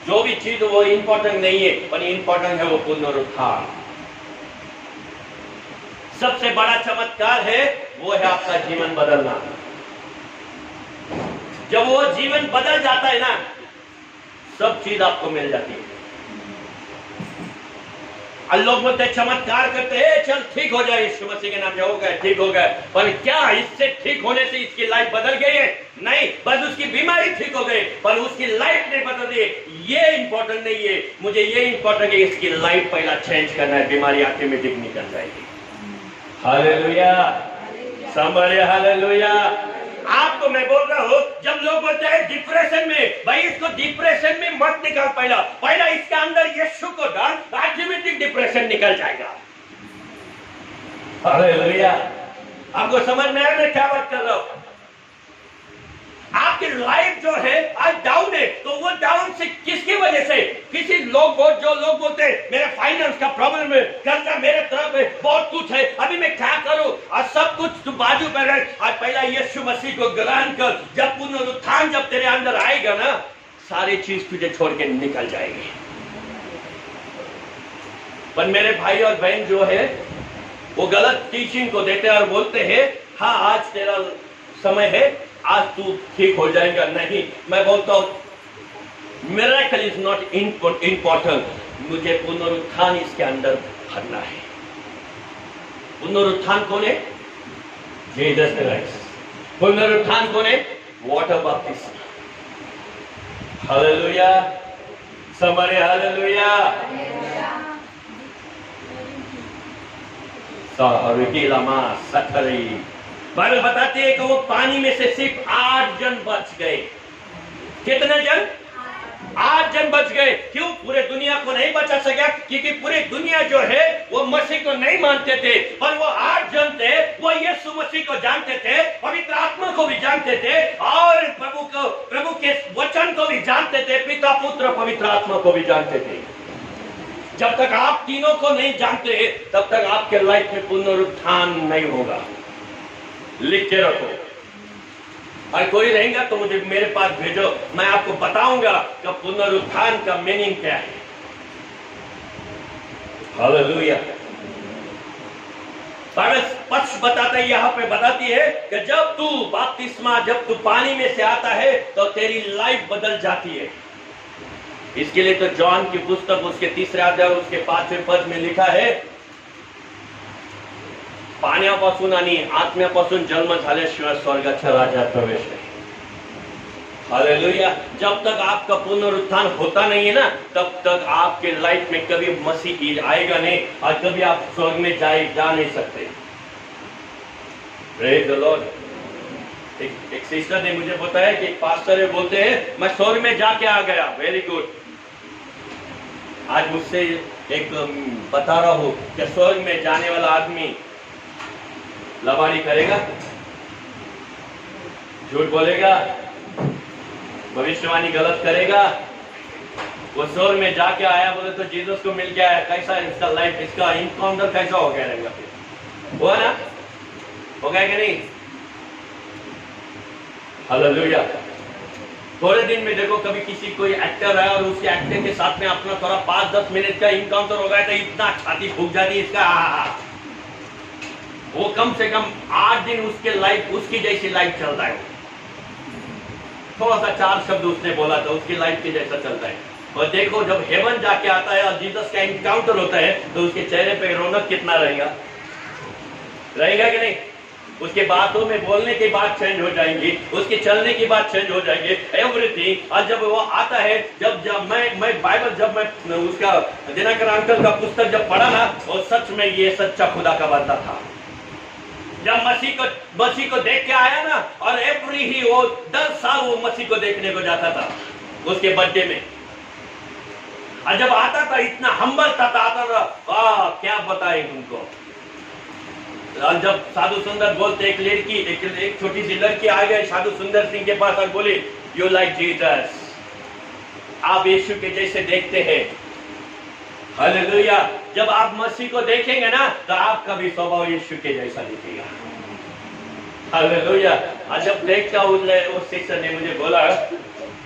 जो भी चीज वो इंपॉर्टेंट नहीं है, पर इंपॉर्टेंट है वो पुनरुत्थान। सबसे बड़ा चमत्कार है वो है आपका जीवन बदलना। जब वो जीवन बदल जाता है ना, सब चीज आपको मिल जाती है। लोग बोलते चमत्कार करते हैं, चल ठीक हो जाए, यीशु मसीह के नाम से हो गए, ठीक हो गए। पर क्या इससे ठीक होने से इसकी लाइफ बदल गई है? नहीं, बस उसकी बीमारी ठीक हो गई, पर उसकी लाइफ नहीं बदल गई। ये इंपॉर्टेंट नहीं है। मुझे ये इंपॉर्टेंट है इसकी लाइफ पहला चेंज करना है, बीमारी ऑटोमेटिक निकल जाएगी। हालेलुया, संभालिए। हालेलुया। आपको मैं बोल रहा हूं, जब लोग बोलते हैं डिप्रेशन में, भाई इसको डिप्रेशन में मत निकाल, पहला इसके अंदर यीशु को डाल, ऑटोमेटिक डिप्रेशन निकल जाएगा। हालेलुया। आपको समझ में आया मैं क्या बात कर रहा हूं? आपकी लाइफ जो है आज डाउन है, तो वो डाउन से किसकी वजह से? किसी लोग जो लोग बोलते हैं मेरे फाइनेंस का प्रॉब्लम है, कर्जा मेरे तरफ है, बहुत कुछ है, अभी मैं क्या करूं? आज सब कुछ तू बाजू पर रख, आज पहला यीशु मसीह को ग्रहण कर। जब पुनरुत्थान जब तेरे अंदर आएगा ना, सारी चीज तुझे छोड़ के निकल जाएगी। पर मेरे भाई और बहन जो है वो गलत टीचिंग को देते हैं और बोलते हैं हाँ आज तेरा समय है, आज तू ठीक हो जाएगा। नहीं, मैं बोलता हूं मिरेकल इज नॉट इम्पोर्टेंट। मुझे पुनरुत्थान इसके अंदर भरना है। पुनरुत्थान कौन है? Jesus Christ. पुनरुत्थान कौन है? वाटर बपतिस्मा। हालेलुया, समरे हालेलुया। बाइबल बताती है कि वो पानी में से सिर्फ 8 जन बच गए। कितने जन? 8 जन बच गए। क्यों? पूरे दुनिया को नहीं बचा सका, क्योंकि पूरी दुनिया जो है वो मसीह को नहीं मानते थे। पर वो 8 जन थे, वो यीशु मसीह को जानते थे, पवित्र आत्मा को भी जानते थे, और प्रभु के वचन को भी जानते थे, पिता पुत्र पवित्र आत्मा को भी जानते थे। जब तक आप तीनों को नहीं जानते तब तक आपके लाइफ में पुनरुत्थान नहीं होगा। लिख के रखो। और कोई रहेगा तो मुझे मेरे पास भेजो, मैं आपको बताऊंगा कि पुनरुत्थान का मीनिंग क्या है। हालेलुया। पक्ष बताता है, यहाँ पे बताती है कि जब तू बपतिस्मा, जब तू पानी में से आता है तो तेरी लाइफ बदल जाती है। इसके लिए तो जॉन की पुस्तक उसके 3रे अध्याय उसके 5वें पद में लिखा है, पाण्यापासून आणि आत्म्यापासून जन्म झाल्याशिवाय स्वर्गाच्या राज्यात प्रवेश नाही। हालेलुया। जब तक आपका पुनरुत्थान होता नहीं है ना, तब तक आपके लाइफ में कभी मसीह आएगा नहीं, और कभी आप स्वर्ग में जा नहीं सकते। Praise the Lord. एक सिस्टर ने मुझे बताया कि एक पास्टर बोलते हैं मैं स्वर्ग में जाके आ गया। Very good. आज मुझसे एक बता रहा हूं कि स्वर्ग में जाने वाला आदमी लबाड़ी करेगा, झूठ बोलेगा, भविष्यवाणी गलत करेगा। वो स्वर्ग में जाके आया बोले तो जीसस को मिल गया है, कैसा इसका लाइफ, इसका इनकाउंटर कैसा हो गया रहेगा? फिर हुआ ना? हो गया कि नहीं? हालेलुया। थोड़े दिन में देखो कभी किसी कोई एक्टर है और उसके एक्टर के साथ में अपना थोड़ा 5-10 मिनट का इनकाउंटर हो गया तो इतना छाती फूक जाती है इसका। वो कम से कम 8 दिन उसके लाइफ उसकी जैसी लाइफ चलता है। थोड़ा सा 4 शब्द उसने बोला तो उसकी लाइफ के जैसा चलता है। और देखो जब हेवन जाके आता है और जीसस का इनकाउंटर होता है तो उसके चेहरे पे रौनक कितना रहेगा, रहेगा कि नहीं? उसके बातों में बोलने की बात चेंज हो जाएंगी, उसके चलने की बात चेंज हो जाएंगे, एवरीथिंग। और जब वो आता है, जब मैं बाइबल, जब मैं उसका दिनकर अंकल का पुस्तक जब पढ़ा ना, और सच में ये सच्चा खुदा का बंदा था। जब मसीह को देख के आया ना, और एवरी ही वो 10 साल वो मसीह को देखने को जाता था उसके बर्थडे में। और जब आता था इतना हम्बल था, आता था क्या बताए तुमको। और जब साधु सुंदर बोलते, एक लड़की, एक छोटी सी लड़की आ गई साधु सुंदर सिंह के पास और बोली, यू लाइक जीसस, आप यीशु के जैसे देखते हैं। हालेलुया। जब आप मसीह को देखेंगे ना तो आपका भी स्वभाव यीशु के जैसा दिखेगा। हालेलुया। और जब देखता उस शिक्षक ने मुझे बोला,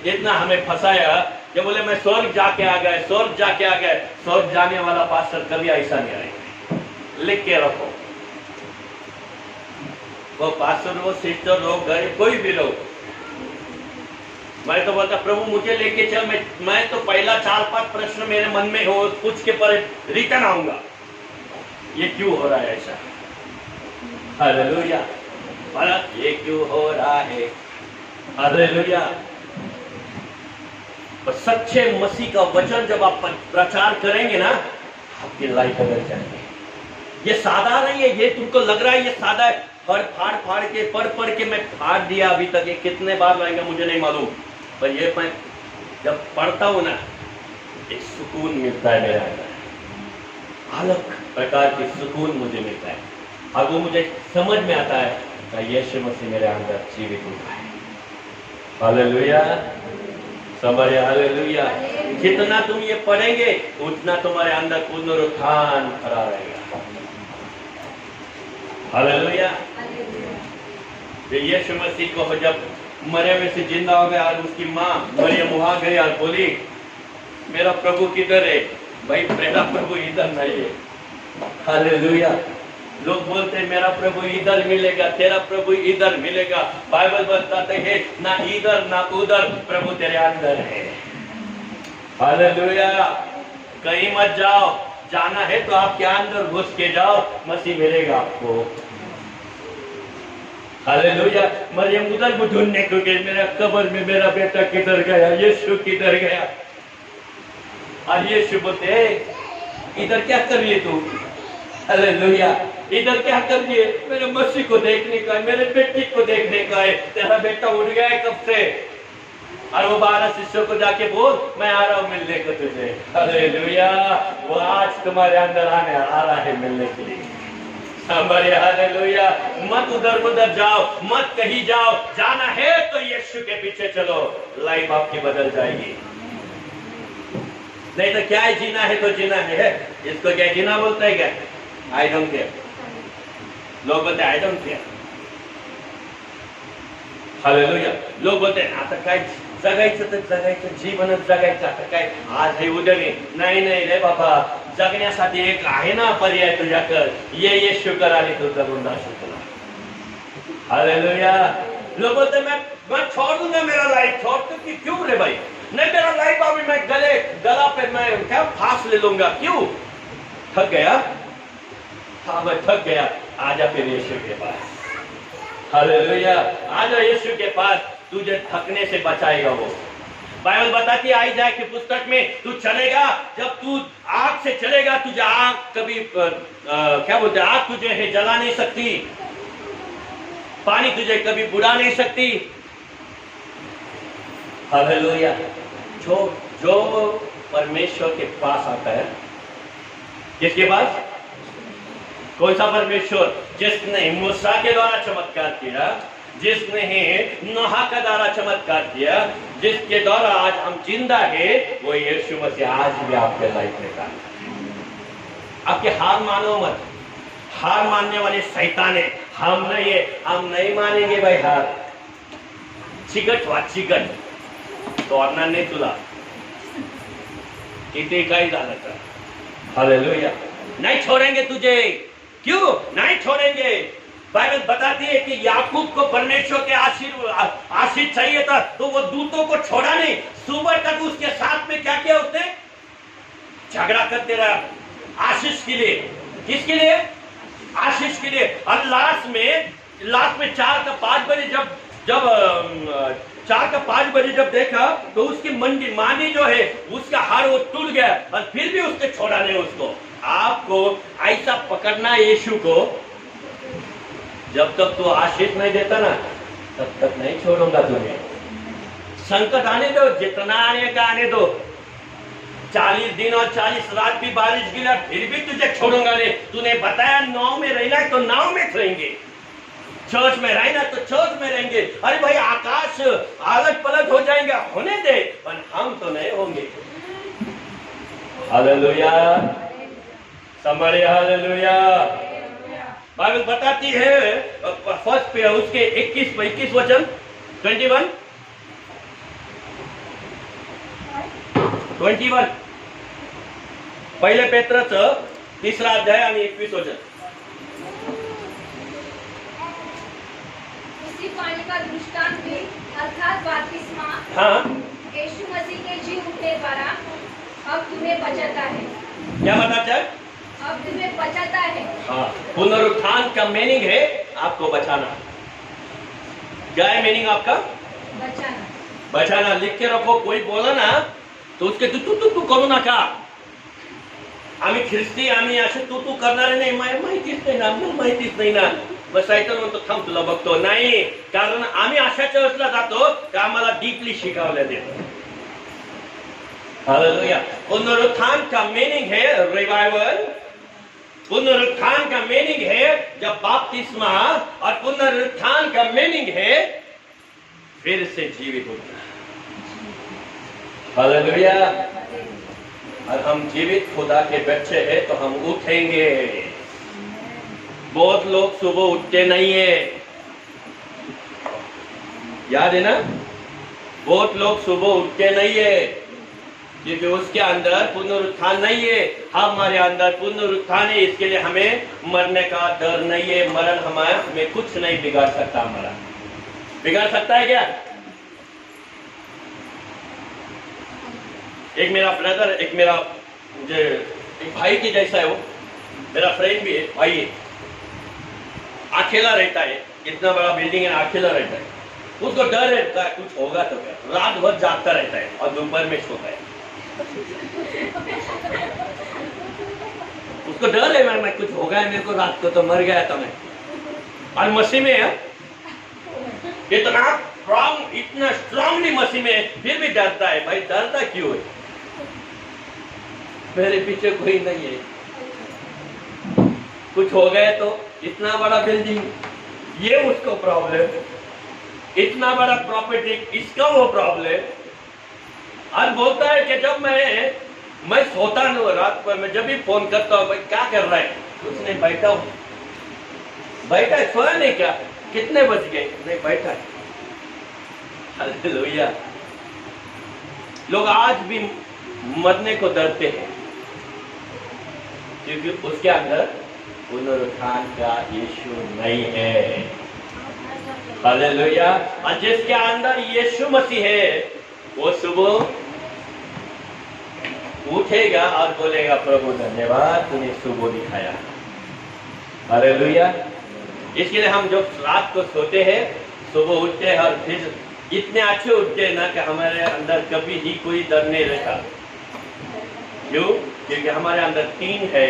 इतना हमें फंसाया, जब बोले मैं स्वर्ग जाके आ गए, स्वर्ग जाके आ गए। स्वर्ग जाने वाला पास्टर कभी ऐसा नहीं आएगा, लिख के रखो। वो पास्टर हो, सिस्टर हो, घर कोई भी लोग, मैं तो बोलता प्रभु मुझे लेके चल। मैं तो पहला 4-5 प्रश्न मेरे मन में हो, पूछ के पर रिटर्न आऊंगा, ये क्यों हो रहा है ऐसा। हालेलुया। ये क्यों हो रहा है। हालेलुया। और सच्चे मसीह का वचन जब आप प्रचार करेंगे ना, आपकी लाइफ बदल जाएगी। ये सादा नहीं है, ये तुमको लग रहा है ये सादा है, फाड़ के पढ़ के मैं फाड़ दिया अभी तक। ये कितने बार लगेगा मुझे नहीं मालूम, पर ये मैं जब पढ़ता हूं ना, एक सुकून मिलता है मेरे अंदर, अलग प्रकार की सुकून मुझे मिलता है। और वो मुझे समझ में आता है कि यीशु मसीह मेरे अंदर जीवित होता है। हालेलुया। समझे। हालेलुया। जितना तुम ये पढ़ेंगे उतना तुम्हारे अंदर पुनरुत्थान खड़ा रहेगा। हालेलुया। यीशु मसीह को जब मरे हुए से जिंदा हो गया और उसकी माँ मरियम वहां गई और बोली, मेरा प्रभु किधर है? भाई मेरा प्रभु इधर नहीं है। हालेलुया। लोग बोलते हैं मेरा प्रभु इधर मिलेगा, तेरा प्रभु इधर मिलेगा। बाइबल बताते हैं ना इधर ना उधर, प्रभु तेरे अंदर है। हालेलुया। कहीं मत जाओ, जाना है तो आपके अंदर घुस के जाओ, मसीह मिलेगा आपको। हालेलुया। मरियम उधर को ढूंढने को गई, मेरा कब्र में मेरा बेटा किधर गया, यीशु किधर गया। और यीशु बोलते इधर क्या कर रही है तू? हालेलुया। इधर क्या कर रही है? मेरे मसीह को देखने का है, मेरे बेटे को देखने का है। तेरा बेटा उठ गया है कब से? और वो 12 शिष्यों को जाके बोल, मैं आ रहा हूँ मिलने को तुझे। हालेलुया। वो आज तुम्हारे अंदर आ रहा है मिलने के लिए। हमारे हालेलुया। मत उधर उधर जाओ, मत कहीं जाओ, जाना है तो यीशु के पीछे चलो, लाइफ आपकी बदल जाएगी। नहीं तो क्या है, जीना है तो जीना है। इसको क्या जीना बोलता है क्या? I don't care. लोग बोलते हैं आई डोंट केयर। हालेलुया। लोग बोलते हैं आता काय जगायचं तर जगायचं, जीवनच जगायचं, आता काय आज हे उद्या नाही रे बाबा, जगण्यासाठी एक आहे ना पर्याय तुझ्याकडे, ये यीशु कर आणि तू जगून दाखव तुला। हालेलुया। लोग बोलते मैं छोड़ दूंगा मेरा लाइफ, छोड़ दूं कि क्यों रे भाई? नहीं मेरा लाइफ अभी मैं गला पे मैं क्या फांस ले लूंगा, क्यों? थक गया? हाँ मैं थक गया, आजा फिर यीशु के पास। हालेलुया। आजा यीशु के पास, तुझे थकने से बचाएगा वो। बाइबल बताती है आइज़ाया की पुस्तक में, तू चलेगा, जब तू आग से चलेगा, तुझे आग कभी क्या बोलते हैं, आग तुझे है जला नहीं सकती, पानी तुझे कभी बुढ़ा नहीं सकती। हालेलुया। जो परमेश्वर के पास आता है, किसके पास? कौन सा परमेश्वर? जिसने मूसा के द्वारा चमत्कार किया, जिसने नोहा का द्वारा चमत्कार किया, जिसके द्वारा आज हम जिंदा है, वो यीशु मसीह आज भी आपके लाइफ में काम करता है। आपके हार मानो मत। हार मानने वाले शैतान है, हम नहीं मानेंगे भाई हार। चिकट हुआ चिकट। सोडणार नाही तुला, किती काही झालं तर. हालेलुया. नहीं छोड़ेंगे तुझे. क्यों नहीं छोड़ेंगे? बाइबल बताती है कि याकूब को परमेश्वर के आशीष चाहिए था, तो वो दूतों को छोड़ा नहीं. सुबह तक उसके साथ में क्या किया उसने? झगड़ा करते रहा आशीष के लिए. किसके लिए? आशीष के लिए. और लास्ट में 4 का 5 बजे जब 4 का 5 बजे जब देखा तो उसकी मानी जो है उसका हार वो टूट गया, और फिर भी उसने छोड़ा नहीं उसको. आपको ऐसा पकड़ना यीशु को, जब तक तू आशीष नहीं देता ना तब तक नहीं छोड़ूंगा तुम्हें. संकट आने दो, जितना आने का आने दो. 40 दिन और 40 रात भी बारिश गिरा फिर भी तुझे छोड़ूंगा नहीं. तूने बताया नाव में रहना है तो नाव में रहेंगे, चर्च में रहना तो चर्च में रहेंगे. अरे भाई आकाश अलग पलट हो जाएंगे, होने दे, पर हम तो नहीं होंगे. हालेलुया. संभाले. हालेलुया. बाइबल बताती है फर्स्ट पे उसके 21 वचन 21 पहिले पेत्राचं 3रा अध्याय आणि 21 वचन. उसी पानी का दृष्टांत भी अर्थात बपतिस्मा हाँ यीशु मसीह के जी उठने द्वारा अब तुम्हें बचाता है. क्या बताता है? अब तुम्हें बचाता है. हाँ, पुनरुत्थान का मीनिंग है आपको बचाना. क्या है मीनिंग आपका? बचाना. बचाना. लिख के रखो. कोई बोला ना तो उसके तू करू नका. आम्ही ख्रिस्ती, आम्ही असे तू करणारे नाही. माहितीच नाही ना, माहितीच नाही ना. मग सैतान म्हणतो थांब तुला बघतो. नाही, कारण आम्ही अशा चर्चला जातो की आम्हाला डीपली शिकवलं देतो. हालेलुया. पुनरुत्थान का मीनिंग है रिवाइवल. पुनरुत्थान का मीनिंग है जब बपतिस्मा, और पुनरुत्थान का मीनिंग है फिर से जीवित होना. हालेलुया. और हम जीवित खुदा के बच्चे हैं तो हम उठेंगे. बहुत लोग सुबह उठते नहीं है, याद है ना? बहुत लोग सुबह उठते नहीं है क्योंकि उसके अंदर पुनरुत्थान नहीं है. हमारे अंदर पुनरुत्थान है, इसके लिए हमें मरने का डर नहीं है. मरण हमें कुछ नहीं बिगाड़ सकता. हमारा बिगाड़ सकता है क्या? एक मेरा ब्रदर, एक मेरा एक भाई की जैसा है, वो मेरा फ्रेंड भी है, भाई है. अकेला रहता है, इतना बड़ा बिल्डिंग है, अकेला रहता है. उसको डर रहता है कुछ होगा तो क्या. रात भर जागता रहता है और दोपहर में सोता है. उसको डर है मैं कुछ होगा है मेरे को, रात को तो मर गया तो मैं. और मसीह में है इतना स्ट्रांगली मसीह में, फिर भी डरता है. भाई डरता क्यों है? मेरे पीछे कोई नहीं है, कुछ हो गए तो इतना बड़ा बिल्डिंग, ये उसको प्रॉब्लम, इतना बड़ा प्रॉपर्टी, इसका वो प्रॉब्लम. और बोलता है कि जब मैं सोता नहीं रात पर, मैं जब भी फोन करता हूँ, भाई क्या कर रहा है? कुछ नहीं, बैठा हूँ. बैठा है, सोया नहीं क्या? कितने बज गए? नहीं, बैठा है. हालेलुया. लोग आज भी मरने को डरते हैं क्योंकि उसके अंदर पुनरुत्थान का यीशु नहीं है. हालेलुया. और जिसके अंदर यीशु मसीह है वो सुबह उठेगा और बोलेगा प्रभु धन्यवाद तूने सुबह दिखाया. हालेलुया. इसके लिए हम जब रात को सोते हैं, सुबह उठते हैं और फिर इतने अच्छे उठते हैं ना कि हमारे अंदर कभी ही कोई डर नहीं रहता. क्यों? क्योंकि हमारे अंदर 3 है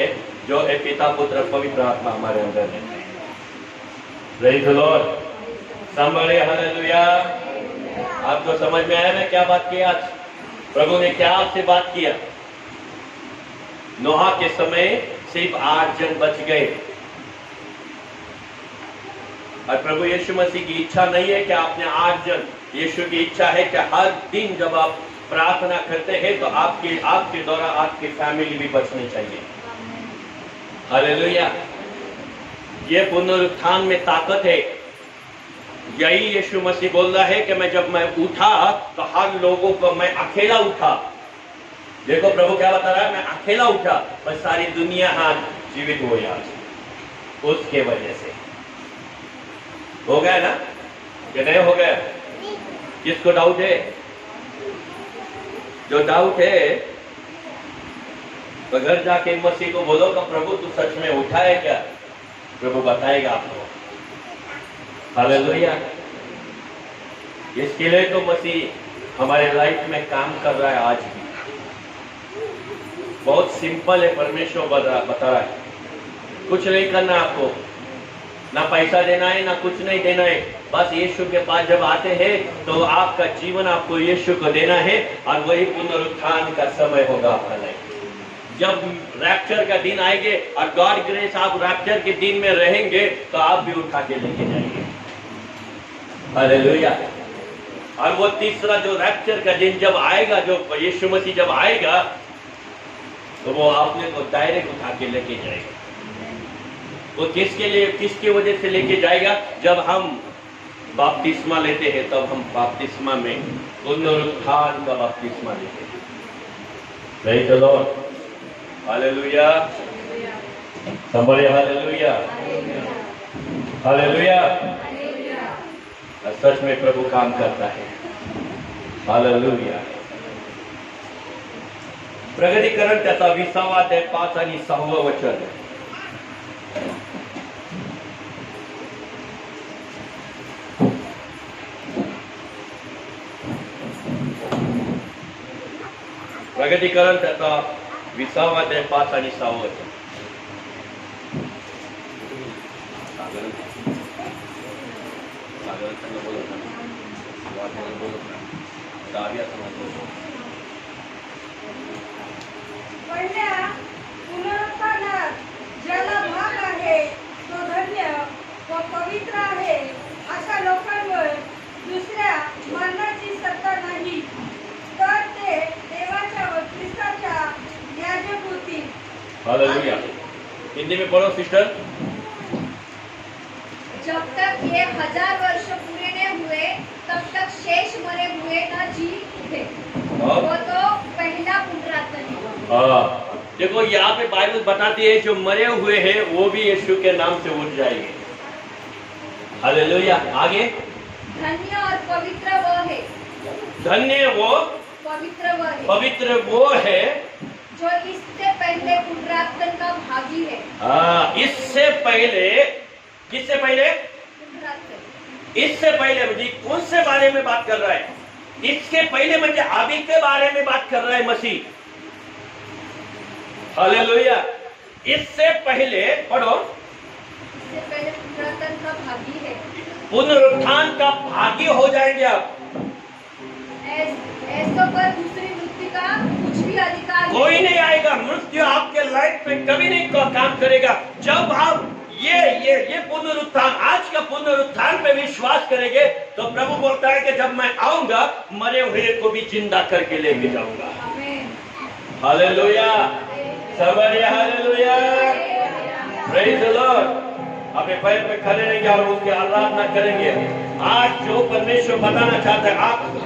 जो है पिता, पुत्र, पवित्र आत्मा हमारे अंदर रहते हैं. Praise the Lord. संभाले. हालेलुया. आपको समझ में आया मैं क्या बात की? आज प्रभु ने क्या आपसे बात किया? नोहा के समय सिर्फ 8 जन बच गए. और प्रभु यीशु मसीह की इच्छा नहीं है कि आपने 8 जन, यीशु की इच्छा है कि हर दिन जब आप प्रार्थना करते हैं तो आपके द्वारा आपकी फैमिली भी बचनी चाहिए. हालेलुया. ये पुनरुत्थान में ताकत है. यही यीशु मसीह बोल रहा है कि जब मैं उठा तो हर लोगों को, मैं अकेला उठा। देखो प्रभु क्या बता रहा है, मैं अकेला उठा पर सारी दुनिया हाथ जीवित हो आज उसके वजह से। हो गया ना कि नहीं हो गया? किसको डाउट है? जो डाउट है तो घर जाके मसीह को बोलो कि प्रभु तू सच में उठा है क्या? प्रभु बताएगा आपको। हालेलुया। इसके लिए तो मसीह हमारे लाइफ में काम कर रहा है आज भी। बहुत सिंपल है, परमेश्वर बता रहा है। कुछ नहीं करना आपको, ना पैसा देना है ना कुछ नहीं देना है। बस यीशु के पास जब आते हैं तो आपका जीवन आपको यीशु को देना है और वही पुनरुत्थान का समय होगा आपका लाइफ। जब रैप्चर का दिन आएंगे और गॉड ग्रेस आप रैप्चर के दिन में रहेंगे तो आप भी उठा के लेके जाएंगे। हालेलुया। और वो तीसरा जो रैप्चर का दिन जब आएगा, जो यीशु मसीह जब आएगा तो वो आपने को डायरेक्ट उठा के लेके जाएगा। वो किसके लिए, किसकी वजह से लेके जाएगा? जब हम बपतिस्मा लेते हैं तब हम बपतिस्मा में पुनरुत्थान का बपतिस्मा लेते हैं। Praise the lord. Hallelujah. somebody hallelujah. Hallelujah. सच में प्रभु काम करता है। हालेलुया। प्रगतीकरण त्याचा 20वा अध्याय 5 आणि 6वा वचन। प्रगतीकरण त्याचा 20वा अध्याय 5 आणि 6वा वचन। पहिल्या पुनरुत्थानात ज्याला भाग आहे तो धन्य व पवित्र आहे अशा लोकांवर दुसऱ्या मरणाची सत्ता नाही, तर ते देवाच्या व ख्रिस्ताच्या याजक होतील। हालेलुया। हिंदी में पढ़ो सिस्टर। जब तक ये 1000 वर्ष पूरे न हुए तब तक शेष मरे हुए न जी उठे। वो तो पहला पुनरुत्थान है। देखो यहाँ पे बाइबल बताती है जो मरे हुए हैं वो भी यीशु के नाम से उठ जाएंगे। हालेलुया। आगे। धन्य और पवित्र वो है। धन्य वो, पवित्र वो है। पवित्र वो है जो इससे पहले पुनरुत्थान का भागी है। इससे पहले, किससे पहले? पुनरुत्थान। इससे पहले मुझे कौन से बारे में बात कर रहा है? इसके पहले मुझे अभी के बारे में बात कर रहा है मसीह। हालेलुया। इससे पहले पढ़ो। इससे पहले पुनरुत्थान का भागी है। पुनरुत्थान का भागी हो जाएंगे आप। ऐसों पर दूसरी मृत्यु का कुछ भी अधिकार कोई नहीं आएगा। मृत्यु आपके लाइफ में कभी नहीं काम करेगा। जब आप ये पुनरुत्थान, आज का पुनरुत्थान पे विश्वास करेंगे तो प्रभु बोलता है कि जब मैं आऊंगा मरे हुए को भी जिंदा करके लेके जाऊंगा। हालेलुया। सबरी हालेलुया। Praise the Lord. अपने पैर पे खड़े रहेंगे और उसकी आराधना करेंगे। आज जो परमेश्वर बताना चाहता है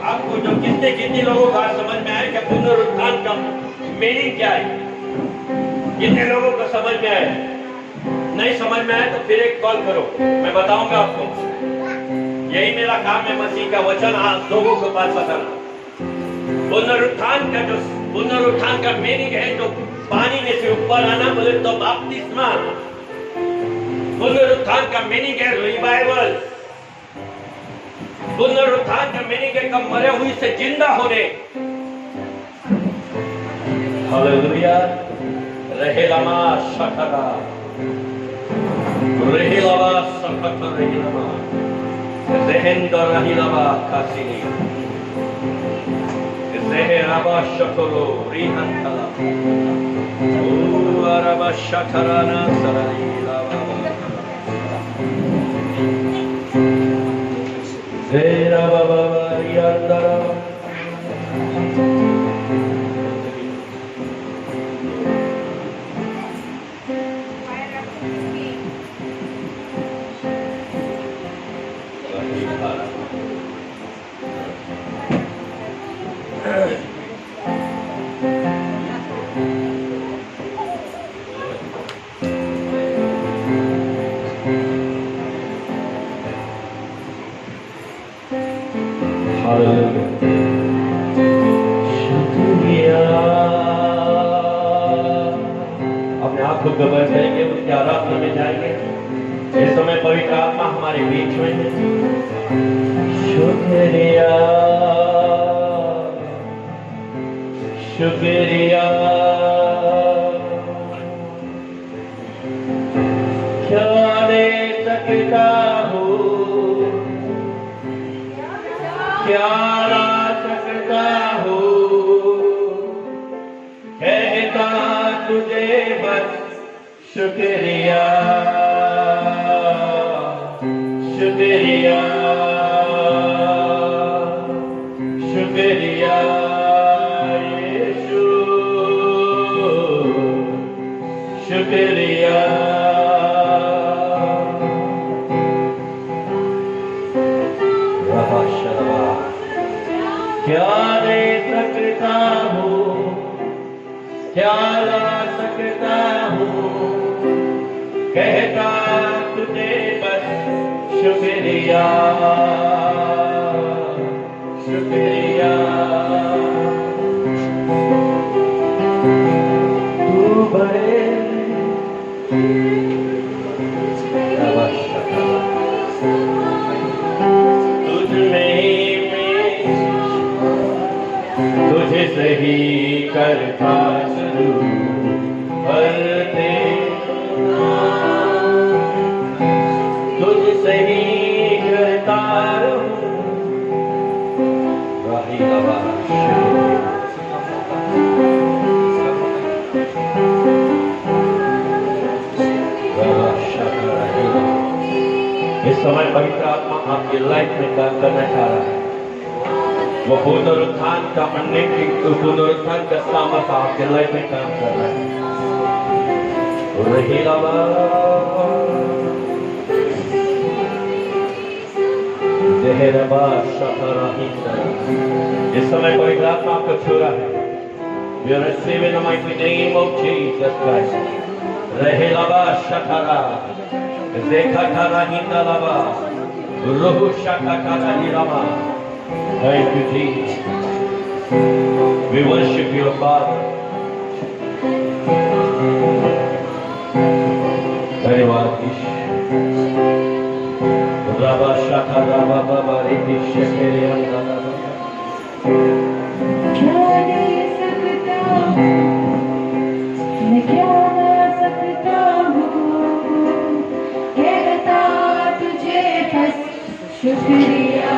आपको, जो कितने लोगों को आज समझ में आया कि पुनरुत्थान का मीनिंग क्या है? कितने लोगों को समझ में आया? नहीं समझ में आया तो फिर एक कॉल करो, मैं बताऊंगा आपको। यही मेरा काम है, मसीह का वचन आप लोगों को पास बताना। पुनरुत्थान का मीनिंग है जो पानी में से ऊपर आना, बोले तो बपतिस्मा। पुनरुत्थान का मीनिंग है रिवाइवल। पुनरुत्थान का मीनिंग है कब मरे हुए से जिंदा होने। हालेलुया। रहेलामा शखरा, रहेलामा सखत रहेलामा, रहेंदर रहेलामा कासिनी, रहेलामा शखरो रिहंतला, उवारामा शखराना सराईलामा, रहेलामा रिहंतला। शुक्रिया। अपने आप को गबर करेंगे, उसके आराधना में जाएंगे। इस समय पवित्र आत्मा हमारे बीच में है। शुक्रिया शुक्रिया, क्या दे सकता हूँ, क्या ला सकता हूँ, कहता तुझे बस शुक्रिया शुक्रिया शुक्रिया यीशु, शुक्रिया। क्या दे सकता हूँ, क्या ला सकता हूँ, कहता तुझे बस शुक्रिया शुक्रिया। तू बड़े तुझ में तुझे सही करता शुरू करते, तुझे सही करता रहूं। राही हवा इस समय पवित्र आत्मा आपकी लाइफ में काम करना चाह रहा है। वो पुनरुत्थान का पुनरुत्थान का सामर्थ आपके लाइफ में काम कर रहा है। रही लवा देहरबा शतरहिंदा। इस समय पवित्र आत्मा आपको छू रहा है। We are receiving the mighty name of Jesus Christ. रही लवा शतरा देखा लवा रुहु शतरा हिलवा। Thank you, Jesus. We worship your Father. धन्यवाद Rava Shaka Rava Baba Riti Shekere Andana। क्या दे सकता हूँ, मैं क्या ला सकता हूँ, कहता तुझे बस शुक्रिया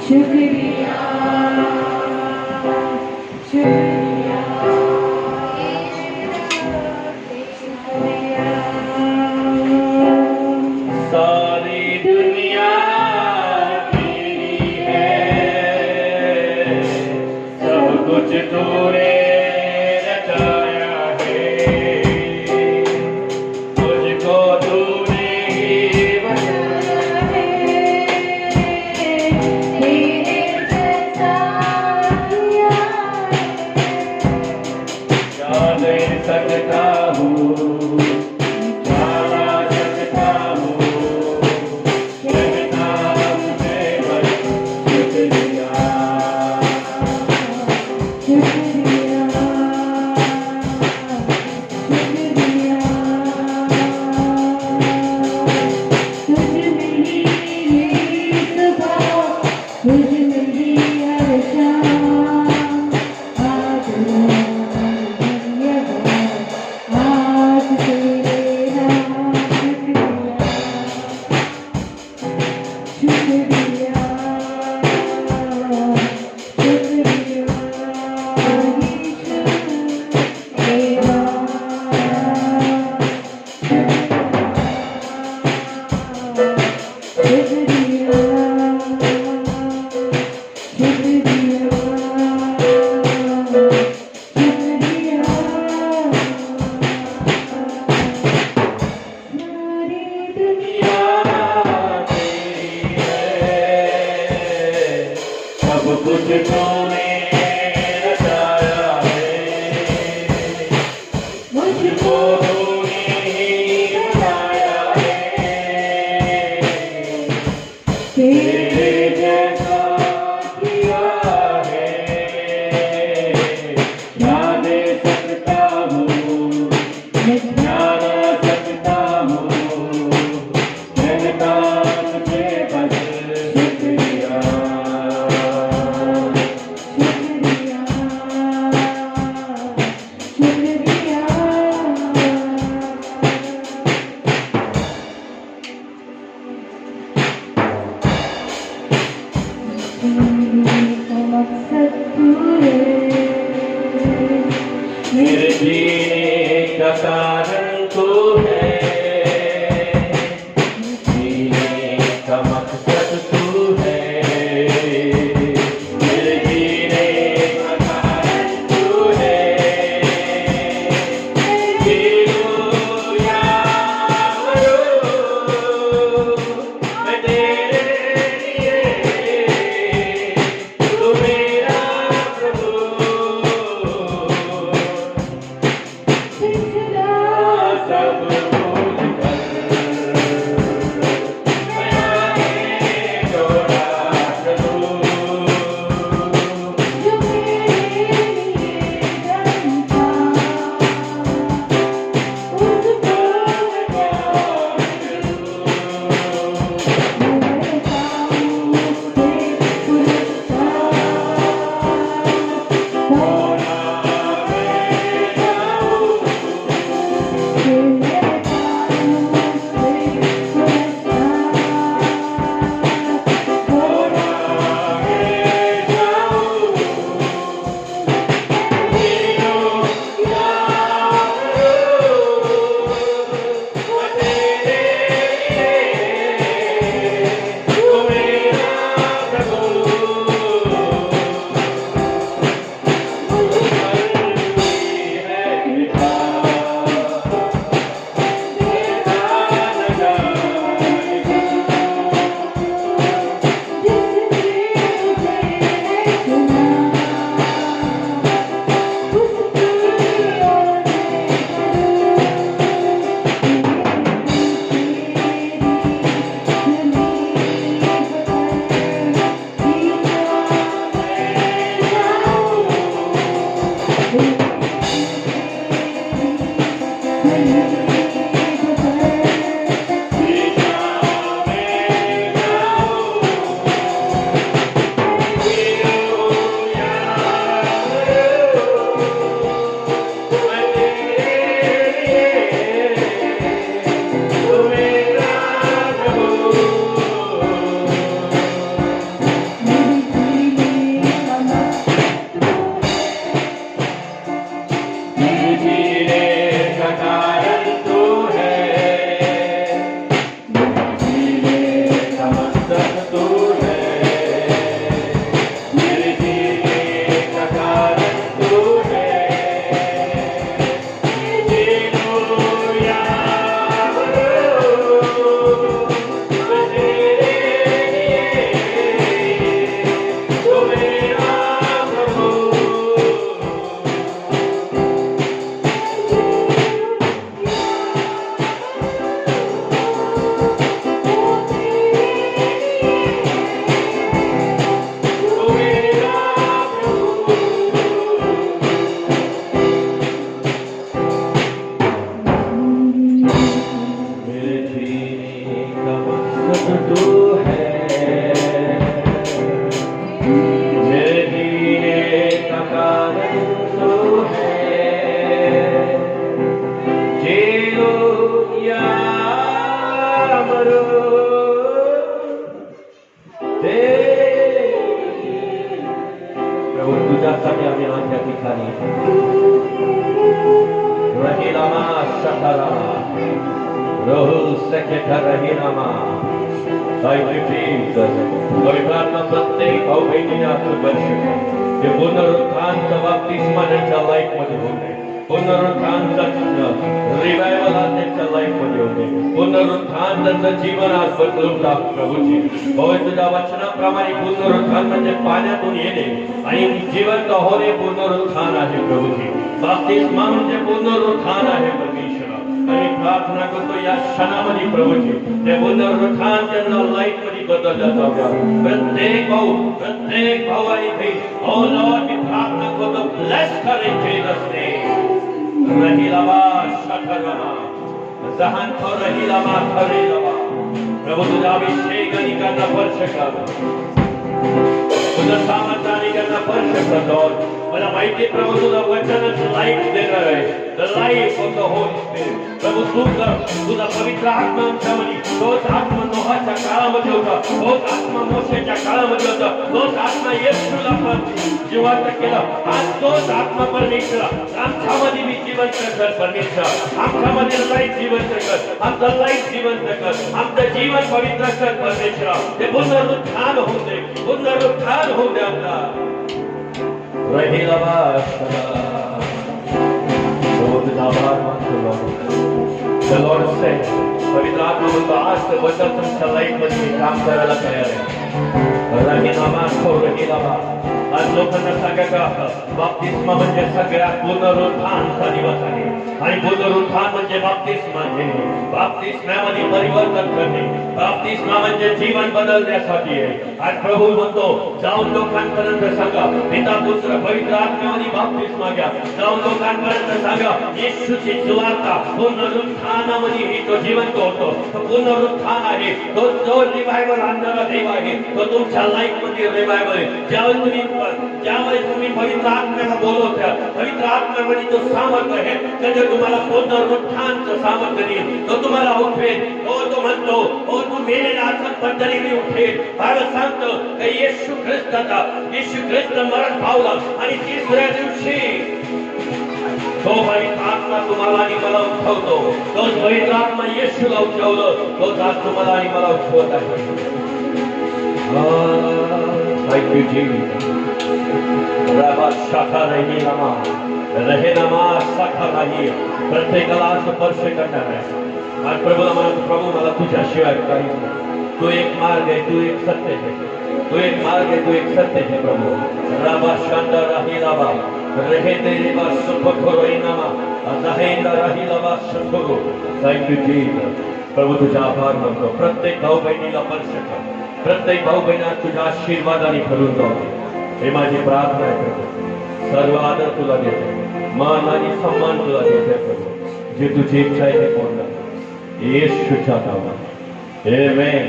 शुक्रिया शुक्रिया। सारी दुनिया तेरी है, सब कुछ तूने रचाया है, मुझको तूने ही बनाया है। तेरे जैसा किया क्या दे सकता हूँ, क्या ला सकता हूँ, कहता तुझे बस शुक्रिया शुक्रिया शुक्रिया। तुझ में ही सुबह, तुझ में ही हर शाम, आज धन्यवाद आज तेरे नाम। शुक्रिया शुक्रिया शुक्रिया दुनिया तेरी है, सब सब कुछ तूने रचाया है, मुझको तूने ही बनाया है, तेरे जैसा किया है, क्या दे सकता हूँ, क्या ना सकता हूँ, कहता तुझे बस शुक्रिया, मेरे जीने का कारण तू है, जीने का मकसद तू है, मेरे जीने का कारण तू है, जीऊं या मरूं, मैं तेरे लिए, तू मेरा प्रभु, सब भूल कर मैं आगे दौड़ा चलूं, जो मेरे लिए बनता उसको मैं क्या tujakannya yang ada di kali. Rahilama Shakarama, Rohu Seketarahilama. Thank you, Jesus. Kami प्रार्थना प्रत्येक भाऊ-बहिणीने आपलं वर्ष हे पुनरुत्थानचा बपतिस्मा त्यांच्या लाईफमध्ये होऊ नये. पुनरुत्थानाचा रिवायवल आज त्यांच्या लाईफ मध्ये होते. पुनरुत्थान त्यांचं जीवन आज बदलून टाक प्रभूजी. होय तुझ्या वचनाप्रमाणे पुनरुत्थान म्हणजे पाण्यातून येणे आणि जिवंत होणे पुनरुत्थान आहे प्रभूजी. बाप्तिस्मा म्हणजे पुनरुत्थान आहे परमेश्वर. आणि प्रार्थना करतो या क्षणामध्ये प्रभूजी ते पुनरुत्थान त्यांना लाईफ मध्ये बदललं जाऊया. प्रत्येक भाऊ आणि बहीण ओ लॉर्ड मी प्रार्थना करतो ब्लेस कर इन जीसस नेम. रहिलावा शठरमा जहान को रहिलावा खरेलावा प्रभू तुझा अभिषेक आणि करना स्पर्श कर. तुझं सामर्थ्य आणि करना स्पर्श कर लॉर्ड. मला माहिती प्रभू तुझं वचनच लाईफ देणार आहे. The life of the Holy Spirit. प्रभू तू कर तुझा पवित्र आत्मा आमच्यामध्ये. तोच आत्मा नोहाच्या काळामध्ये होता. तोच आत्मा मोशेच्या काळामध्ये होता. तोच आत्मा येशूला पण जिवंत केला. आज तोच आत्मा परमेश्वर आमच्यामध्ये मी जिवंत कर परमेश्वर. आमच्यामध्ये लाईफ जिवंत कर. आमचं लाईफ जिवंत कर. आमचं जीवन पवित्र कर परमेश्वर. ते पुनरुत्थान होऊ दे. पुनरुत्थान होऊ दे आमचा. रहिलावा आभार मानतो लॉर्ड. The Lord said, पवित्र आत्मा बोलतो आज ते वचन तुमच्या लाईफ मध्ये काम करायला तयार आहे. रहिलावा खो रहिलावा. आज लोकांना सांगायचं बाप्तिस्मा म्हणजे सगळ्यात पुनरुत्थानाचा दिवस आहे. आणि पुनरुत्थान म्हणजे बाप्तिस्मा घेणे. बाप्तिस्म्यामध्ये परिवर्तन करणे. बाप्तिस्मा म्हणजे जीवन बदलण्यासाठी आहे. आज प्रभू म्हणतो जाऊन लोकांपर्यंत सांगा पिता पुत्र पवित्र आत्म्यामध्ये बाप्तिस्मा घ्या. जाऊन लोकांपर्यंत सांगा येशूची सुवार्ता पुनरुत्थानामध्ये ही तो जिवंत होतो. तो पुनरुत्थान आहे. तो जो रिवायवल आणणारा देव आहे. तो तुमच्या लाईफ मध्ये रिवायवल आहे. ज्यावेळेस तुम्ही पवित्र आत्म्याला बोलवता पवित्र आत्म्यामध्ये जो सामर्थ्य आहे त्याचे तुम्हाला पुनरुत्थानाचं सामर्थ्य देईल. तो तुम्हाला उठवेल. तो म्हणतो तू मेलेला असं पद्धतीने उठेल. बायबल सांगतो की येशू ख्रिस्त मरण पावला आणि तिसऱ्या दिवशी तो पवित्र आत्मा तुम्हाला आणि मला उठवतो. तोच पवित्र आत्मा येशूला उठवलं. तोच आज तुम्हाला आणि मला उठवत आहे. Thank you, Jesus. Rabba Shaka Rahi Nama, Rahe Nama Shaka Rahi. प्रत्येकाला स्पर्श करणार आहे. आज प्रभूला म्हणा प्रभू मला तुझ्याशिवाय काही नाही. तू एक मार्ग आहे. तू एक सत्य आहे. तू एक मार्ग आहे. तू एक सत्य आहे प्रभू. राबा शांदा राही लाबा रहे तेरे बा सुखो रही नामा अजाहेंदा राही लाबा सुखो. Thank you Jesus. प्रभू तुझा आभार मानतो. प्रत्येक भाऊ बहिणीला स्पर्श कर. प्रत्येक भाऊ बहिणा तुझ्या आशीर्वादाने भरून जाऊ. हे माझी प्रार्थना आहे प्रभू. सर्व आदर तुला देतो. मान आणि सन्मान तुला देतो प्रभू. जे तुझी इच्छा आहे ते पूर्ण येशूच्या नावात. आमेन.